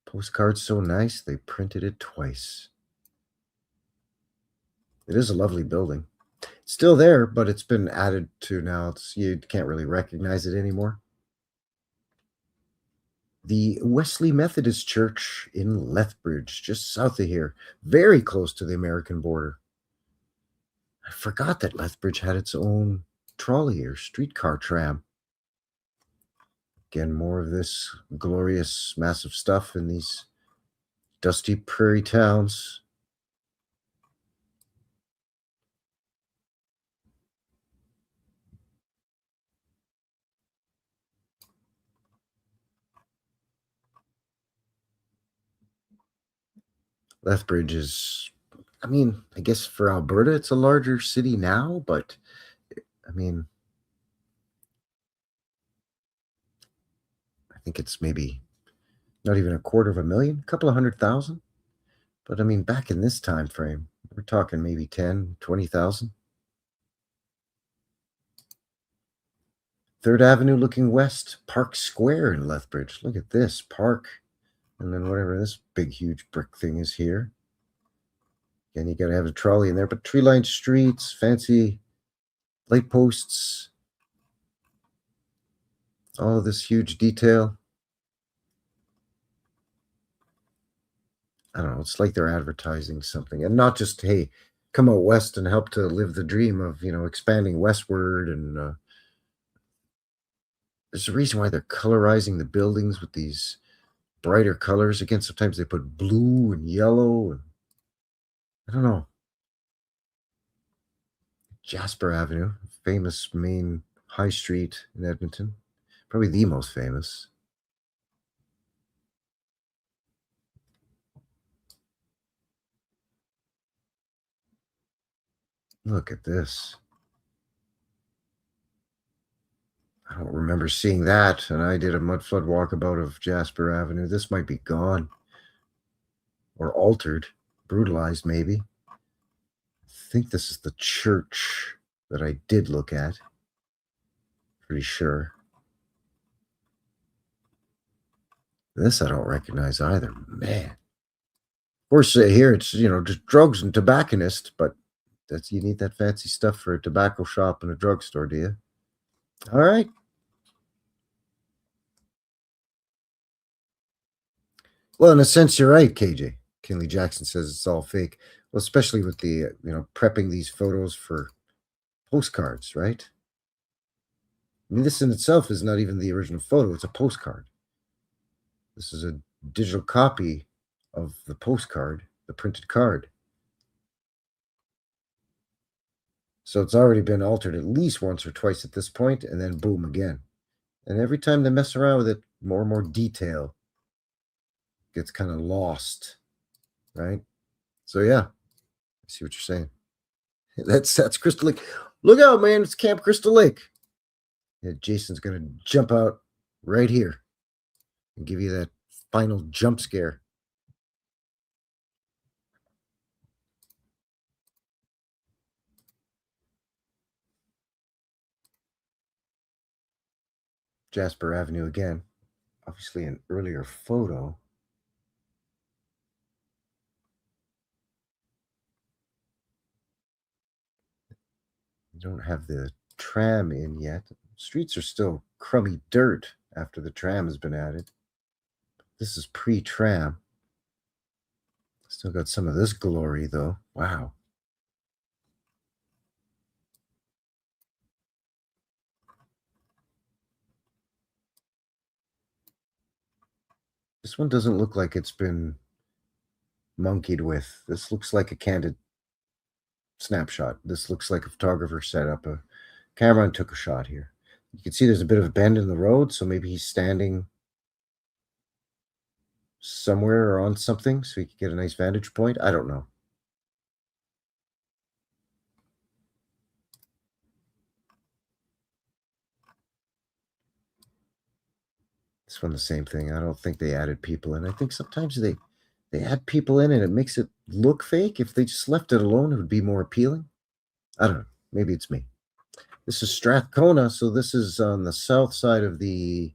Speaker 1: Postcard's so nice, they printed it twice. It is a lovely building. It's still there, but it's been added to now. You can't really recognize it anymore. The Wesley Methodist Church in Lethbridge, just south of here, very close to the American border. I forgot that Lethbridge had its own trolley or streetcar tram. Again, more of this glorious, massive stuff in these dusty prairie towns. Lethbridge is, I mean, I guess for Alberta, it's a larger city now, but I mean, I think it's maybe not even 250,000, a couple of 100,000. But I mean, back in this time frame, we're talking maybe 10, 20,000. 3rd Avenue looking west, Park Square in Lethbridge. Look at this, Park. And then whatever this big, huge brick thing is here. Again, you got to have a trolley in there, but tree-lined streets, fancy light posts, all of this huge detail. I don't know. It's like they're advertising something, and not just, hey, come out west and help to live the dream of, expanding westward. And there's a reason why they're colorizing the buildings with these brighter colors. Again, sometimes they put blue and yellow, and I don't know. Jasper Avenue, famous main high street in Edmonton, probably the most famous. Look at this. I don't remember seeing that, and I did a mudflood walkabout of Jasper Avenue. This might be gone or altered, brutalized maybe. I think this is the church that I did look at. Pretty sure. This I don't recognize either. Man. Of course, here it's, just drugs and tobacconists, but you need that fancy stuff for a tobacco shop and a drugstore, do you? All right. Well, in a sense, you're right, KJ. Kinley Jackson says it's all fake. Well, especially with the, prepping these photos for postcards, right? I mean, this in itself is not even the original photo. It's a postcard. This is a digital copy of the postcard, the printed card. So it's already been altered at least once or twice at this point, and then boom, again. And every time they mess around with it, more and more detail gets kind of lost, right? So yeah, I see what you're saying. That's Crystal Lake. Look out, man! It's Camp Crystal Lake. Yeah, Jason's gonna jump out right here and give you that final jump scare. Jasper Avenue again. Obviously, an earlier photo. You don't have the tram in yet. Streets are still crummy dirt after the tram has been added. This is pre-tram. Still got some of this glory, though. Wow. This one doesn't look like it's been monkeyed with. This looks like a candid snapshot. This looks like a photographer set up a camera and took a shot here. You can see there's a bit of a bend in the road, so maybe he's standing somewhere or on something so he can get a nice vantage point. I don't know. This one, the same thing. I don't think they added people in. I think sometimes they add people in and it makes it look fake. If they just left it alone, it would be more appealing. I don't know. Maybe it's me. This is Strathcona, so this is on the south side of the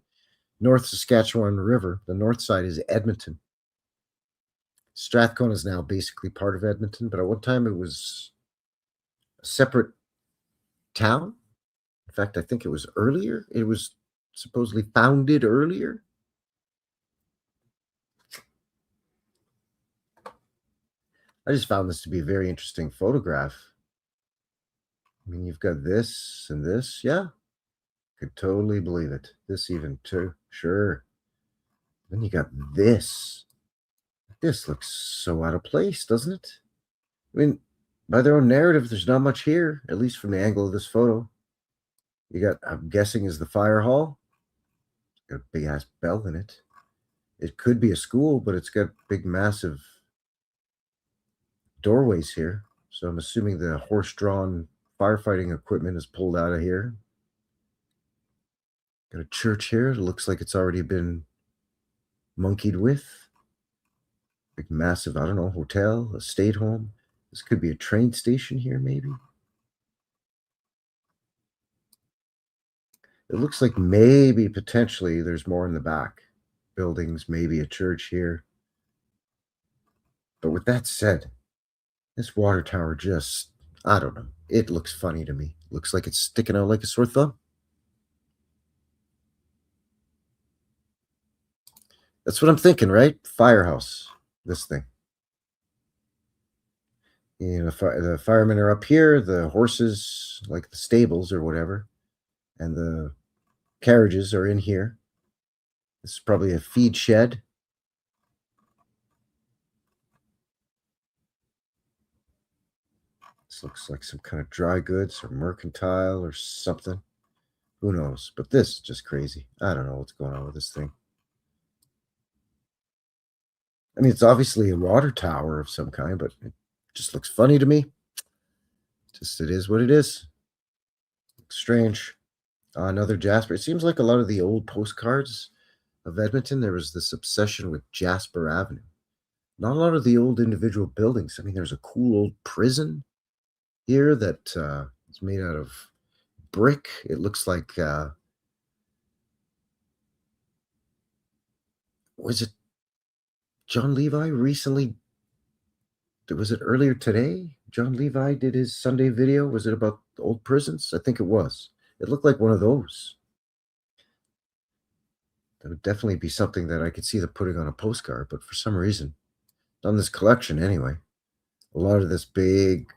Speaker 1: North Saskatchewan River. The north side is Edmonton. Strathcona is now basically part of Edmonton, but at one time it was a separate town. In fact, I think it was earlier. It was supposedly founded earlier. I just found this to be a very interesting photograph. I mean, you've got this and this. Yeah, could totally believe it. This even too. Sure. Then you got this. This looks so out of place, doesn't it? I mean, by their own narrative, there's not much here, at least from the angle of this photo. You got, I'm guessing, is the fire hall. It's got a big ass bell in it. It could be a school, but it's got big, massive doorways here. So I'm assuming the horse-drawn firefighting equipment is pulled out of here. Got a church here. It looks like it's already been monkeyed with. Big, massive, I don't know, hotel, a state home. This could be a train station here, maybe. It looks like maybe, potentially, there's more in the back. Buildings, maybe a church here. But with that said, this water tower just, I don't know. It looks funny to me. Looks like it's sticking out like a sore thumb. That's what I'm thinking, right? Firehouse, this thing. You know, the firemen are up here, the horses, like the stables or whatever, and the carriages are in here. This is probably a feed shed. This looks like some kind of dry goods or mercantile or something. Who knows? But this is just crazy. I don't know what's going on with this thing. I mean, it's obviously a water tower of some kind, but it just looks funny to me. Just it is what it is. Looks strange. Another Jasper. It seems like a lot of the old postcards of Edmonton, there was this obsession with Jasper Avenue. Not a lot of the old individual buildings. I mean, there's a cool old prison here that is made out of brick. It looks like, was it John Levi recently? Was it earlier today? John Levi did his Sunday video. Was it about old prisons? I think it was. It looked like one of those. That would definitely be something that I could see them putting on a postcard, but for some reason, on this collection anyway, a lot of this big,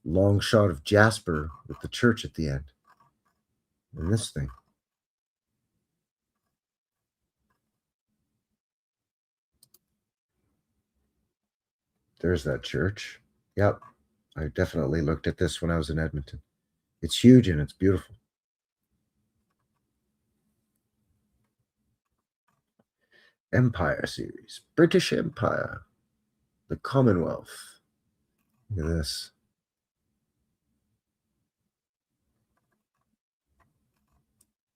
Speaker 1: long shot of Jasper with the church at the end. And this thing. There's that church. Yep. I definitely looked at this when I was in Edmonton. It's huge and it's beautiful. Empire series. British Empire. The Commonwealth. Look at this.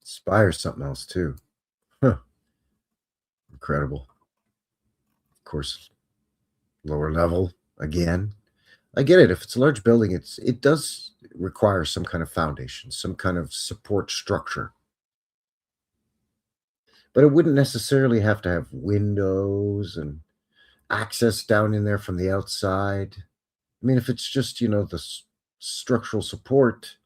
Speaker 1: Spire's something else too. Huh. Incredible. Of course, lower level again. I get it. If it's a large building, it does require some kind of foundation, some kind of support structure. But it wouldn't necessarily have to have windows and access down in there from the outside. I mean, if it's just, you know, the structural support.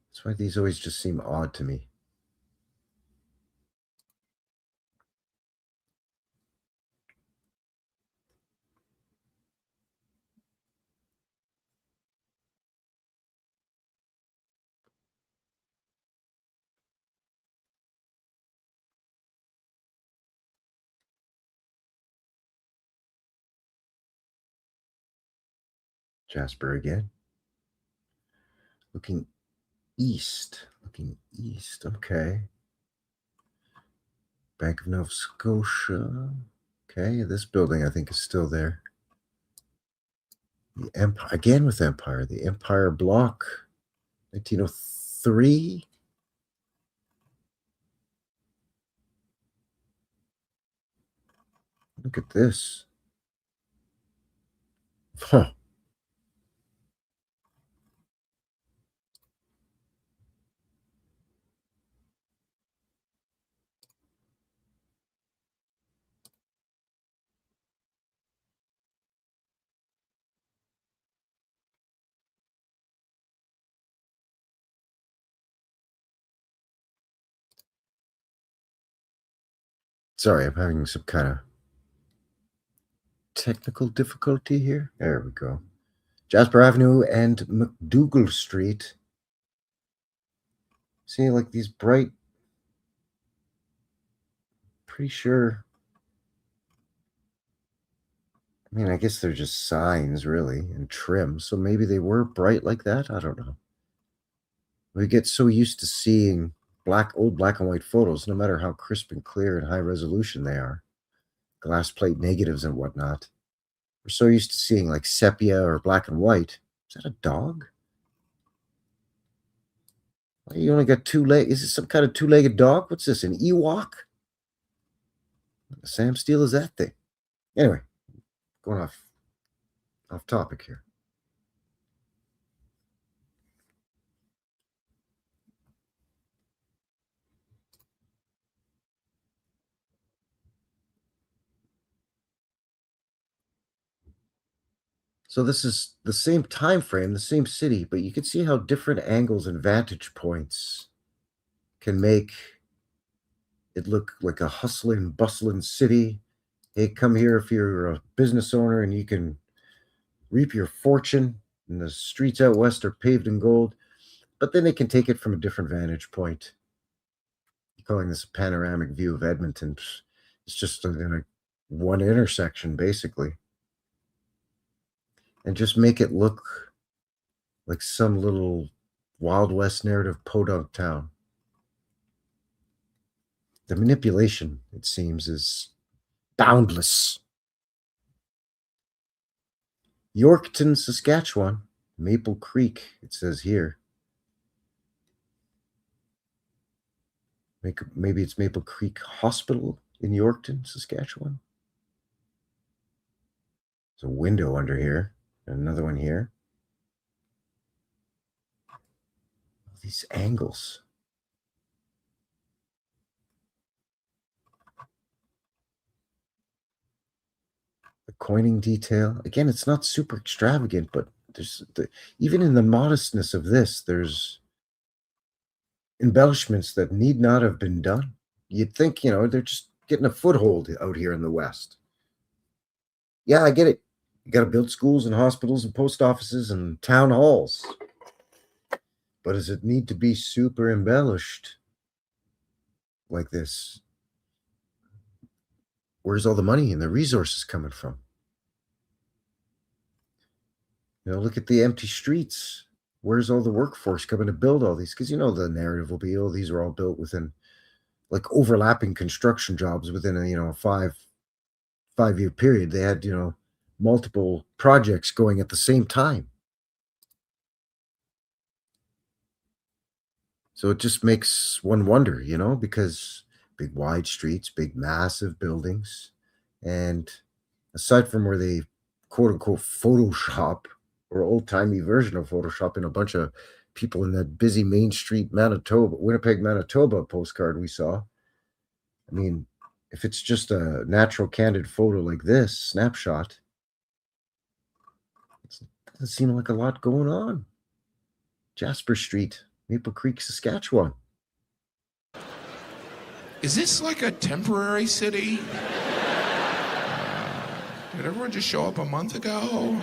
Speaker 1: That's why these always just seem odd to me. Jasper again. Looking east. Looking east. Okay. Bank of Nova Scotia. Okay, this building I think is still there. The Empire, again with Empire. The Empire Block. 1903. Look at this. Huh. Sorry, I'm having some kind of technical difficulty here. There we go. Jasper Avenue and McDougall Street. See, like these bright, pretty sure. I mean, I guess they're just signs, really, and trim. So maybe they were bright like that. I don't know. We get so used to seeing old black and white photos, no matter how crisp and clear and high resolution they are. glass plate negatives and whatnot. We're so used to seeing like sepia or black and white. Is that a dog? Why you only got two legs? Is this some kind of two-legged dog? What's this, an Ewok? What the Sam Steele is that thing? Anyway, going off topic here. So this is the same time frame, the same city, but you can see how different angles and vantage points can make it look like a hustling, bustling city. Hey, come here if you're a business owner and you can reap your fortune. And the streets out west are paved in gold. But then they can take it from a different vantage point. Calling this a panoramic view of Edmonton. It's just one intersection, basically. And just make it look like some little Wild West narrative podunk town. The manipulation, it seems, is boundless. Yorkton, Saskatchewan, Maple Creek, it says here. Maybe it's Maple Creek Hospital in Yorkton, Saskatchewan. There's a window under here, and another one here. These angles. The coining detail. Again, it's not super extravagant, but there's even in the modestness of this, there's embellishments that need not have been done. You'd think, they're just getting a foothold out here in the West. Yeah, I get it. You got to build schools and hospitals and post offices and town halls. But does it need to be super embellished like this? Where's all the money and the resources coming from? Look at the empty streets. Where's all the workforce coming to build all these? Because the narrative will be, these are all built within like overlapping construction jobs within a 5-year period. They had multiple projects going at the same time. So it just makes one wonder, because big wide streets, big massive buildings, and aside from where they quote unquote Photoshop or old-timey version of Photoshop in a bunch of people in that busy Main Street, Winnipeg, Manitoba postcard we saw. I mean, if it's just a natural candid photo like this, snapshot, it doesn't seem like a lot going on. Jasper Street, Maple Creek, Saskatchewan.
Speaker 5: Is this like a temporary city? Did everyone just show up a month ago?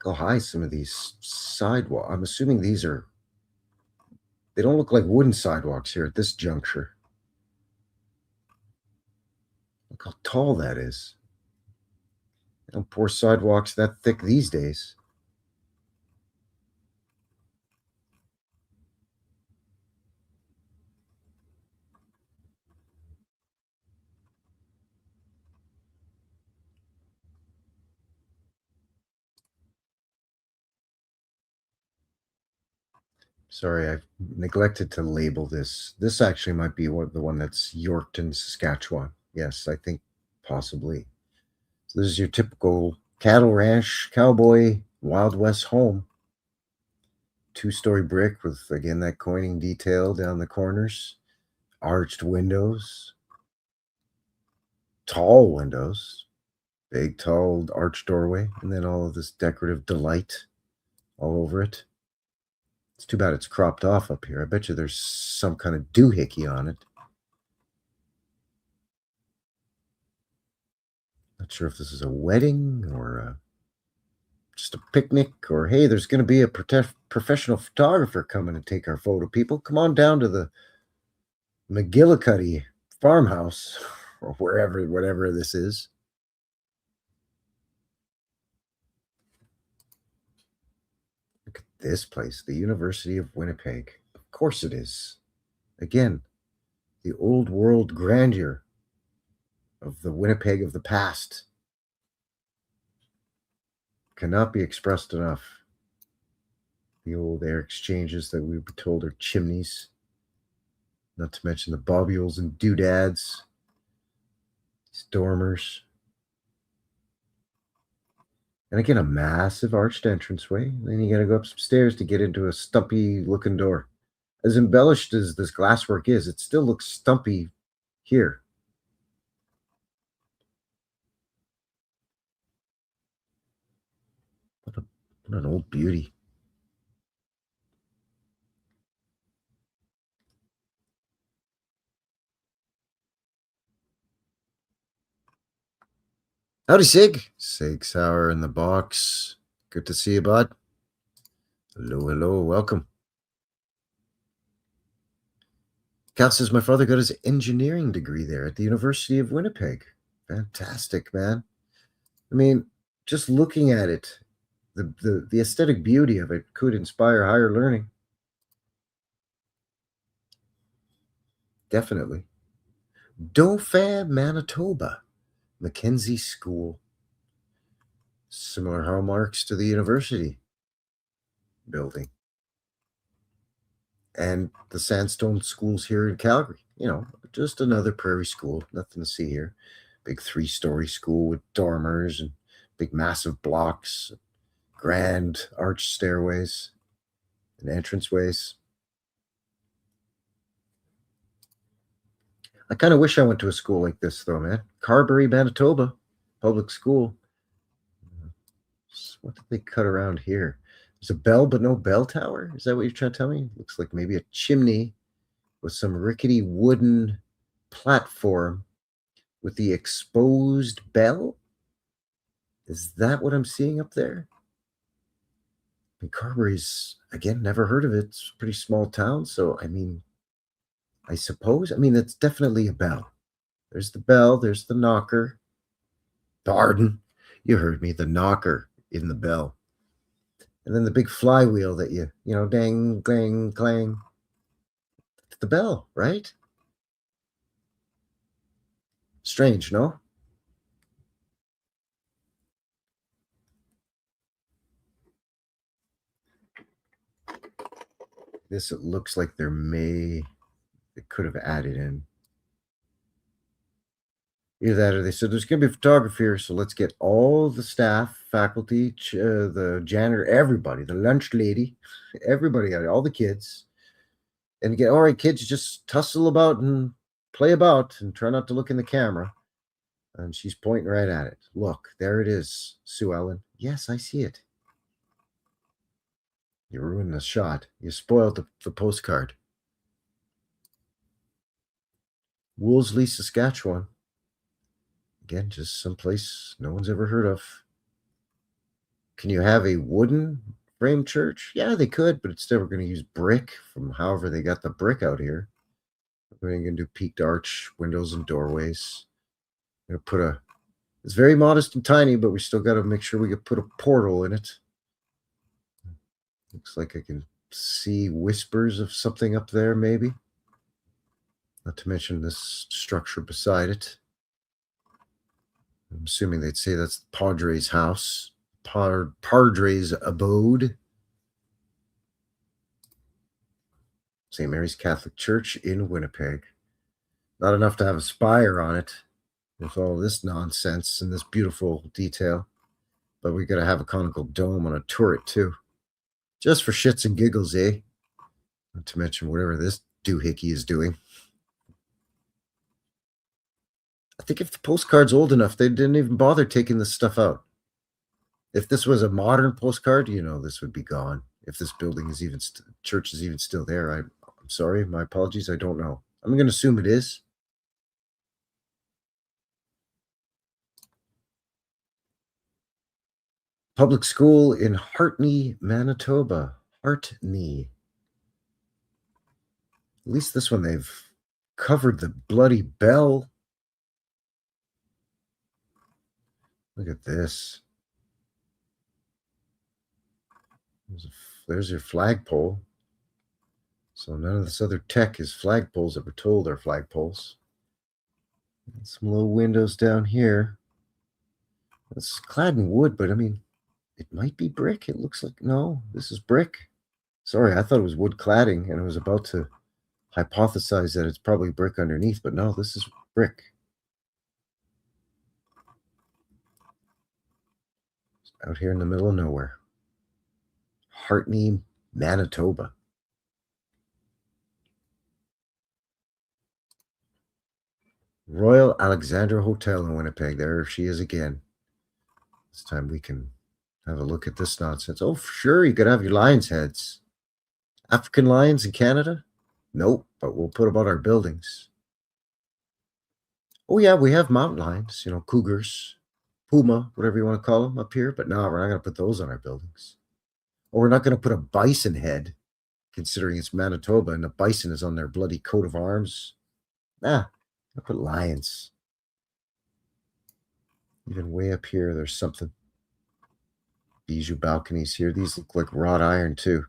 Speaker 1: How high some of these sidewalks. I'm assuming they don't look like wooden sidewalks here at this juncture. Look how tall that is. They don't pour sidewalks that thick these days. Sorry, I've neglected to label this. This actually might be the one that's Yorkton, Saskatchewan. Yes, I think possibly. So this is your typical cattle ranch, cowboy, Wild West home. 2-story brick with, again, that coining detail down the corners. Arched windows. Tall windows. Big, tall, arched doorway. And then all of this decorative delight all over it. It's too bad it's cropped off up here. I bet you there's some kind of doohickey on it. Not sure if this is a wedding or just a picnic, or hey, there's going to be a professional photographer coming to take our photo. People, come on down to the McGillicuddy farmhouse or whatever this is. Look at this place, the University of Winnipeg. Of course it is. Again, the old world grandeur of the Winnipeg of the past cannot be expressed enough. The old air exchanges that we were told are chimneys, not to mention the bobules and doodads, dormers. And again, a massive arched entranceway. Then you got to go up some stairs to get into a stumpy looking door. As embellished as this glasswork is, it still looks stumpy here. What an old beauty. Howdy, Sig. Sig Sauer in the box. Good to see you, bud. Hello, welcome. Cal says my father got his engineering degree there at the University of Winnipeg. Fantastic, man. I mean, just looking at it, the aesthetic beauty of it could inspire higher learning. Definitely. Dauphin, Manitoba, Mackenzie School. Similar hallmarks to the university building. And the sandstone schools here in Calgary. You know, just another prairie school. Nothing to see here. Big 3-story school with dormers and big massive blocks, grand arched stairways and entranceways. I kind of wish I went to a school like this, though, man. Carberry, Manitoba, public school. What did they cut around here? There's a bell, but no bell tower? Is that what you're trying to tell me? Looks like maybe a chimney with some rickety wooden platform with the exposed bell? Is that what I'm seeing up there? I mean, Carberry's, again, never heard of it. It's a pretty small town, so, I mean, I suppose. I mean, it's definitely a bell. There's the bell. There's the knocker. Pardon. You heard me. The knocker in the bell. And then the big flywheel that you know, dang, clang, clang. It's the bell, right? Strange, no? This, it looks like they could have added in. Either that or they said there's going to be photography here, so let's get all the staff, faculty, the janitor, everybody, the lunch lady, everybody, all the kids, and get, all right, kids, just tussle about and play about and try not to look in the camera. And she's pointing right at it. Look, there it is, Sue Ellen. Yes, I see it. You ruined the shot. You spoiled the postcard. Wolseley, Saskatchewan. Again, just someplace no one's ever heard of. Can you have a wooden frame church? Yeah, they could, but it's never going to use brick from however they got the brick out here. We're going to do peaked arch windows and doorways. We're going to put it's very modest and tiny, but we still got to make sure we can put a portal in it. Looks like I can see whispers of something up there, maybe. Not to mention this structure beside it. I'm assuming they'd say that's Padre's house, Padre's abode. St. Mary's Catholic Church in Winnipeg. Not enough to have a spire on it with all this nonsense and this beautiful detail, but we got to have a conical dome on a turret too. Just for shits and giggles, eh? Not to mention whatever this doohickey is doing. I think if the postcard's old enough, they didn't even bother taking this stuff out. If this was a modern postcard, you know, this would be gone. If this building is even, church is even still there, I'm sorry, my apologies, I don't know. I'm going to assume it is. Public school in Hartney, Manitoba. Hartney. At least this one, they've covered the bloody bell. Look at this. There's your flagpole. So none of this other tech is flagpoles that we're told are flagpoles. And some low windows down here. It's clad in wood, but I mean, it might be brick. It looks like, no, this is brick. Sorry, I thought it was wood cladding, and I was about to hypothesize that it's probably brick underneath, but no, this is brick. Out here in the middle of nowhere. Hartney, Manitoba. Royal Alexandra Hotel in Winnipeg. There she is again. This time we can have a look at this nonsense. Oh, sure, you could have your lions' heads. African lions in Canada? Nope, but we'll put them on our buildings. Oh, yeah, we have mountain lions, cougars, puma, whatever you want to call them up here. But no, we're not going to put those on our buildings. Or we're not going to put a bison head, considering it's Manitoba and the bison is on their bloody coat of arms. Nah, I'll put lions. Even way up here, there's something. Bijou balconies here. These look like wrought iron, too.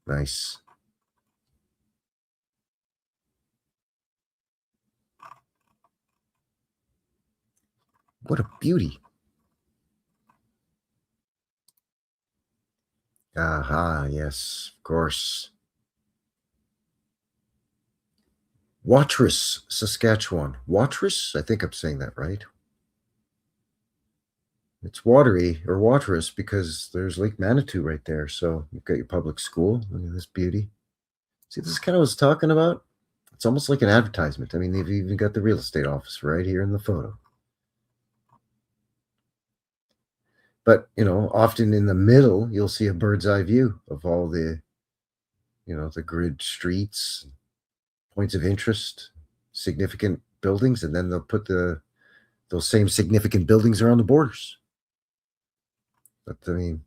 Speaker 1: Nice. What a beauty. Aha, yes, of course. Watrous, Saskatchewan. Watrous? I think I'm saying that right. It's watery or waterous because there's Lake Manitou right there. So you've got your public school. Look at this beauty. See, this is kind of what I was talking about. It's almost like an advertisement. I mean, they've even got the real estate office right here in the photo. But, often in the middle, you'll see a bird's eye view of all the, the grid streets, points of interest, significant buildings, and then they'll put those same significant buildings around the borders. But, I mean,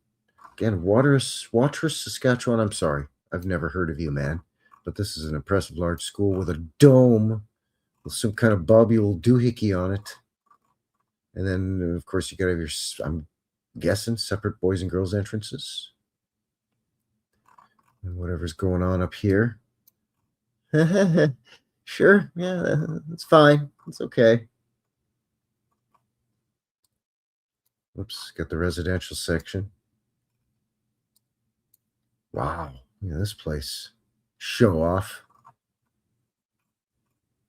Speaker 1: again, Watrous, Saskatchewan, I'm sorry. I've never heard of you, man. But this is an impressive large school with a dome with some kind of bobby old doohickey on it. And then, of course, you got to have your, I'm guessing, separate boys and girls entrances. And whatever's going on up here. Sure, yeah, that's fine. It's okay. Oops, got the residential section. Wow, this place. Show off.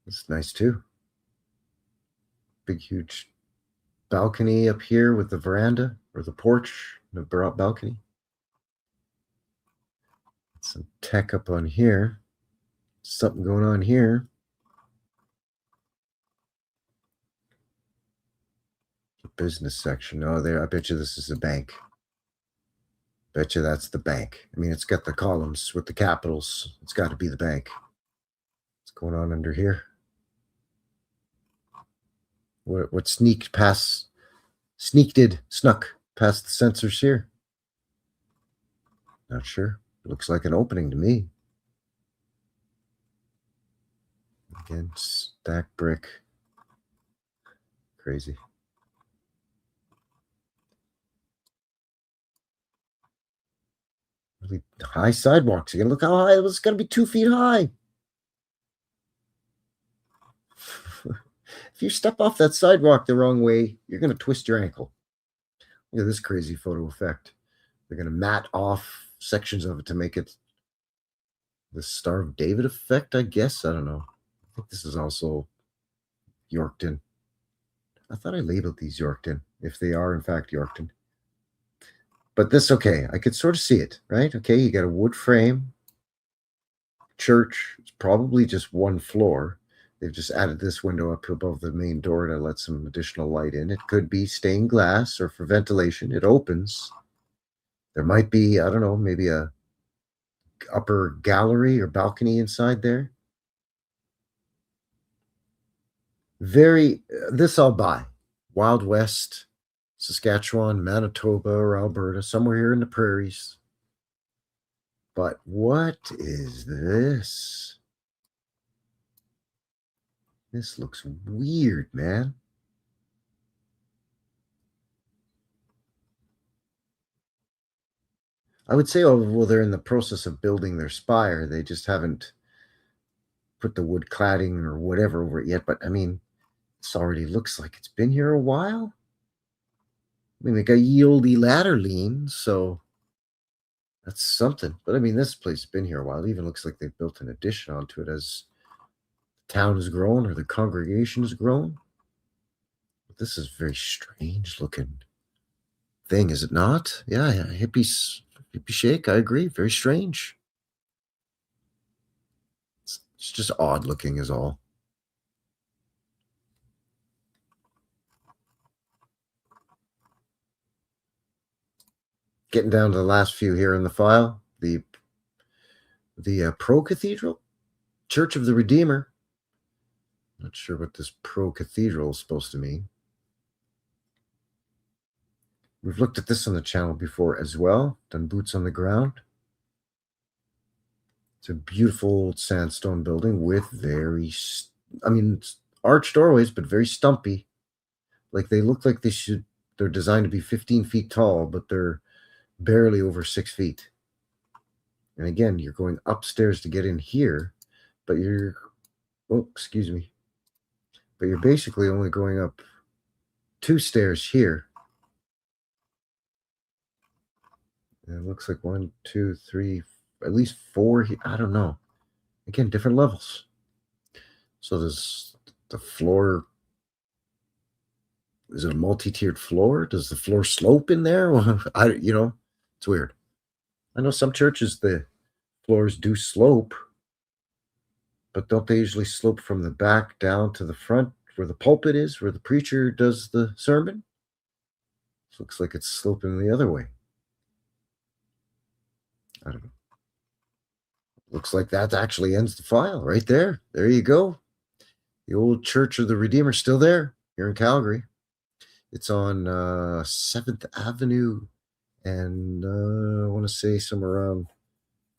Speaker 1: It's nice too. Big, huge balcony up here with the veranda or the porch, the balcony. Some tech up on here. Something going on here. The business section. Oh, there. I bet you this is a bank. Bet you that's the bank. I mean, it's got the columns with the capitals. It's got to be the bank. What's going on under here? What snuck past the sensors here? Not sure. It looks like an opening to me. Again, stacked brick. Crazy. Really high sidewalks again. Look how high. It's got to be 2 feet high. If you step off that sidewalk the wrong way, you're going to twist your ankle. Look at this crazy photo effect. They're going to mat off sections of it to make it the Star of David effect, I guess. I don't know. I think this is also Yorkton. I thought I labeled these Yorkton, if they are in fact Yorkton. But this, okay, I could sort of see it, right? Okay, you got a wood frame. Church, it's probably just one floor. They've just added this window up above the main door to let some additional light in. It could be stained glass or for ventilation. It opens. There might be, I don't know, maybe a upper gallery or balcony inside there. This I'll buy. Wild West, Saskatchewan, Manitoba, or Alberta, somewhere here in the prairies. But what is this? This looks weird, man. I would say, oh, well, they're in the process of building their spire. They just haven't put the wood cladding or whatever over it yet. But I mean, this already looks like it's been here a while. I mean, they got ye olde ladder lean, so that's something. But I mean, this place has been here a while. It even looks like they've built an addition onto it as the town has grown or the congregation has grown. But this is a very strange looking thing, is it not? Yeah, hippie shake. I agree. Very strange. It's just odd looking, is all. Getting down to the last few here in the file. The Pro Cathedral, Church of the Redeemer. Not sure what this Pro Cathedral is supposed to mean. We've looked at this on the channel before as well. Done boots on the ground. It's a beautiful old sandstone building with arched doorways, but very stumpy. Like they look like they're designed to be 15 feet tall, but they're barely over 6 feet. And again, you're going upstairs to get in here, but you're basically only going up 2 stairs here. And it looks like 1, 2, 3, at least 4 here. I don't know. Again, different levels. So there's the floor. Is it a multi-tiered floor? Does the floor slope in there? It's weird. I know some churches, the floors do slope, but don't they usually slope from the back down to the front where the pulpit is, where the preacher does the sermon? This looks like it's sloping the other way. I don't know. Looks like that actually ends the file right there. There you go. The old Church of the Redeemer still there here in Calgary. It's on 7th Avenue and I want to say somewhere around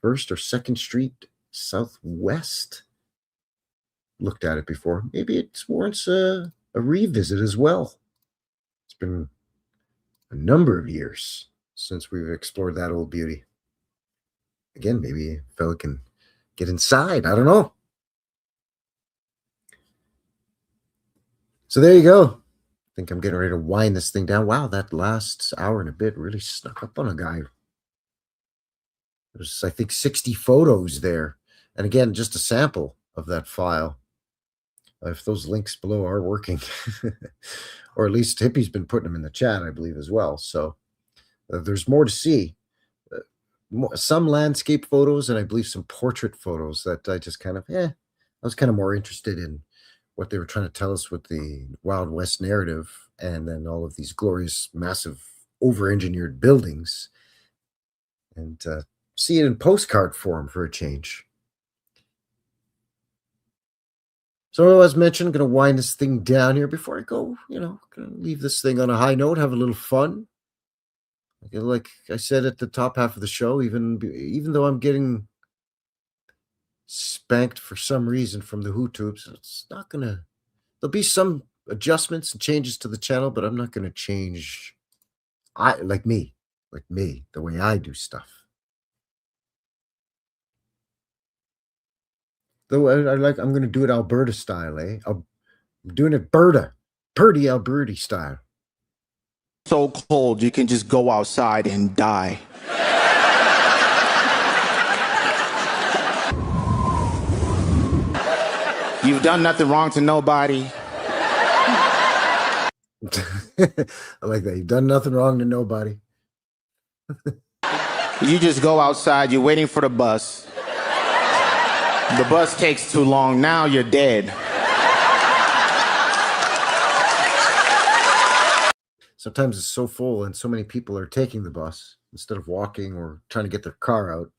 Speaker 1: 1st or 2nd Street Southwest. Looked at it before. Maybe it warrants a revisit as well. It's been a number of years since we've explored that old beauty. Again, maybe a fella can get inside. I don't know. So there you go. I think I'm getting ready to wind this thing down. Wow, that last hour and a bit really snuck up on a guy. There's, I think, 60 photos there. And again, just a sample of that file. If those links below are working. Or at least Hippie's been putting them in the chat, I believe, as well. So there's more to see. Some landscape photos and I believe some portrait photos that I just kind of, I was kind of more interested in what they were trying to tell us with the Wild West narrative and then all of these glorious, massive, over-engineered buildings and see it in postcard form for a change. So as mentioned, I'm going to wind this thing down here before I go, going to leave this thing on a high note, have a little fun. Like I said at the top half of the show, even though I'm getting spanked for some reason from the YouTubes, it's not going to, there'll be some adjustments and changes to the channel, but I'm not going to change, like me, the way I do stuff. Though I'm going to do it Alberta style, eh? I'm doing it Purdy Alberta style.
Speaker 6: So cold you can just go outside and die. You've done nothing wrong to nobody.
Speaker 1: I like that. You've done nothing wrong to nobody.
Speaker 6: You just go outside, you're waiting for the bus. The bus takes too long, now you're dead.
Speaker 1: Sometimes it's so full and so many people are taking the bus instead of walking or trying to get their car out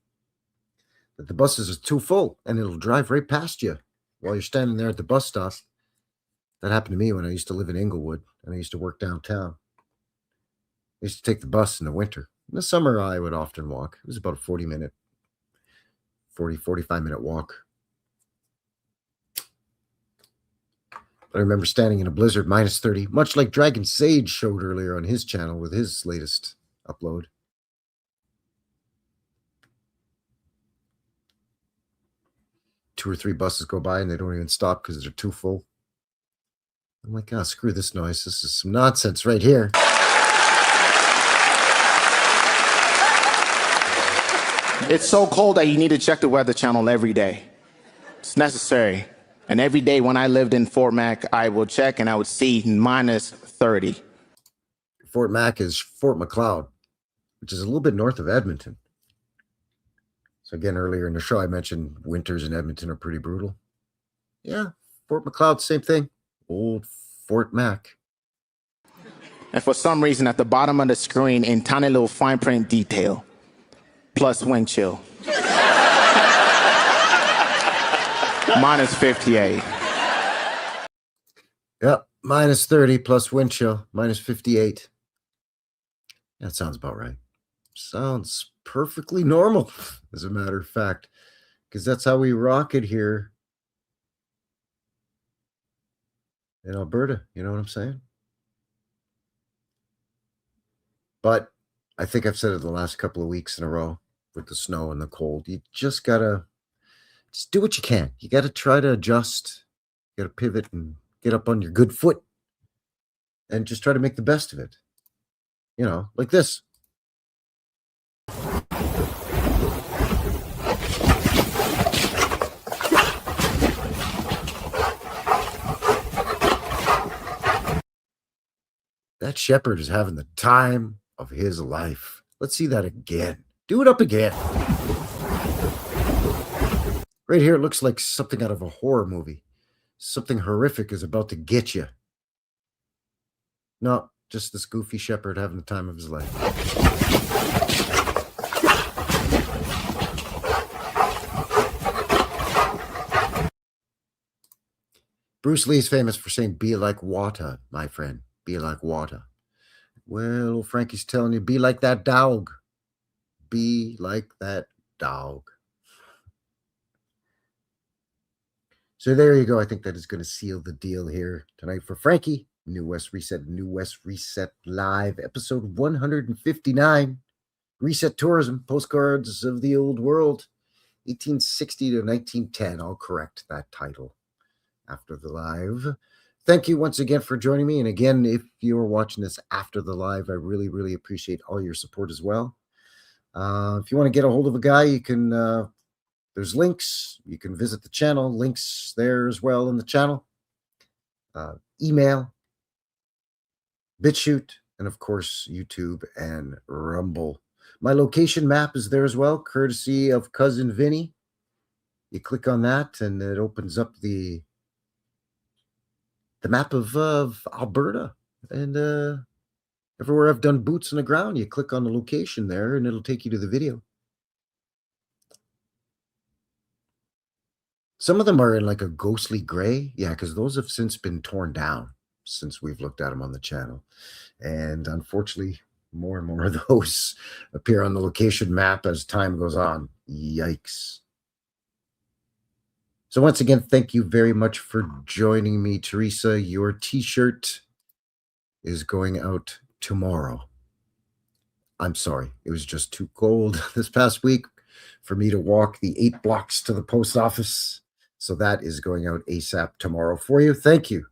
Speaker 1: that the buses are too full and it'll drive right past you while you're standing there at the bus stop. That happened to me when I used to live in Inglewood and I used to work downtown. I used to take the bus in the winter. In the summer, I would often walk. It was about a 45 minute walk. I remember standing in a blizzard, minus 30, much like Dragon Sage showed earlier on his channel with his latest upload. 2 or 3 buses go by and they don't even stop because they're too full. I'm like, oh, screw this noise. This is some nonsense right here.
Speaker 6: It's so cold that you need to check the Weather Channel every day. It's necessary. And every day when I lived in Fort Mac, I would check and I would see minus 30.
Speaker 1: Fort Mac is Fort McLeod, which is a little bit north of Edmonton. So again, earlier in the show, I mentioned winters in Edmonton are pretty brutal. Yeah, Fort McLeod, same thing. Old Fort Mac.
Speaker 6: And for some reason, at the bottom of the screen, in tiny little fine print detail, plus wind chill. Minus 58.
Speaker 1: Yep, minus 30 plus wind chill, minus 58. That sounds about right. Sounds perfectly normal, as a matter of fact, because that's how we rock it here in Alberta. You know what I'm saying? But I think I've said it the last couple of weeks in a row with the snow and the cold. You just gotta do what you can. You gotta try to adjust. You gotta pivot and get up on your good foot and just try to make the best of it. You know, like this. That shepherd is having the time of his life. Let's see that again. Do it up again. Right here, it looks like something out of a horror movie. Something horrific is about to get you. No, just this goofy shepherd having the time of his life. Bruce Lee's famous for saying, be like water, my friend. Be like water. Well, old Frankie's telling you, be like that dog. Be like that dog. So there you go. I think that is going to seal the deal here tonight for Frankie. New West Reset, New West Reset Live, episode 159. Reset Tourism, Postcards of the Old World, 1860 to 1910. I'll correct that title after the live. Thank you once again for joining me. And again, if you're watching this after the live, I really, really appreciate all your support as well. If you want to get a hold of a guy, you can, there's links. You can visit the channel. Links there as well in the channel. Email, BitChute, and of course, YouTube and Rumble. My location map is there as well, courtesy of Cousin Vinny. You click on that and it opens up the map of Alberta. And everywhere I've done boots on the ground, you click on the location there and it'll take you to the video. Some of them are in like a ghostly gray. Yeah, because those have since been torn down since we've looked at them on the channel. And unfortunately, more and more of those appear on the location map as time goes on. Yikes. So once again, thank you very much for joining me, Teresa. Your t-shirt is going out tomorrow. I'm sorry. It was just too cold this past week for me to walk the 8 blocks to the post office. So that is going out ASAP tomorrow for you. Thank you,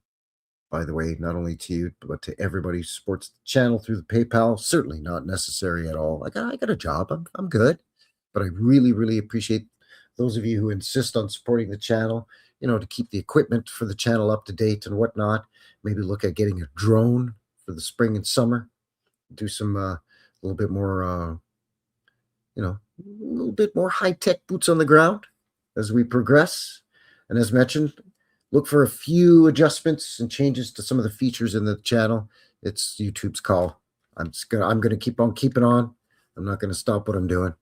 Speaker 1: by the way, not only to you, but to everybody who supports the channel through the PayPal. Certainly not necessary at all. I got a job. I'm good. But I really, really appreciate those of you who insist on supporting the channel, you know, to keep the equipment for the channel up to date and whatnot. Maybe look at getting a drone for the spring and summer. Do some a little bit more, you know, a little bit more high-tech boots on the ground as we progress. And as mentioned, look for a few adjustments and changes to some of the features in the channel. It's YouTube's call. I'm going to keep on keeping on. I'm not going to stop what I'm doing.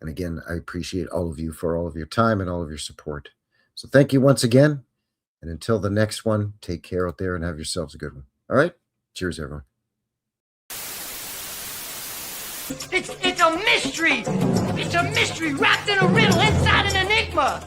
Speaker 1: And again, I appreciate all of you for all of your time and all of your support. So thank you once again. And until the next one, take care out there and have yourselves a good one. All right? Cheers, everyone.
Speaker 7: It's a mystery. It's a mystery wrapped in a riddle inside an enigma.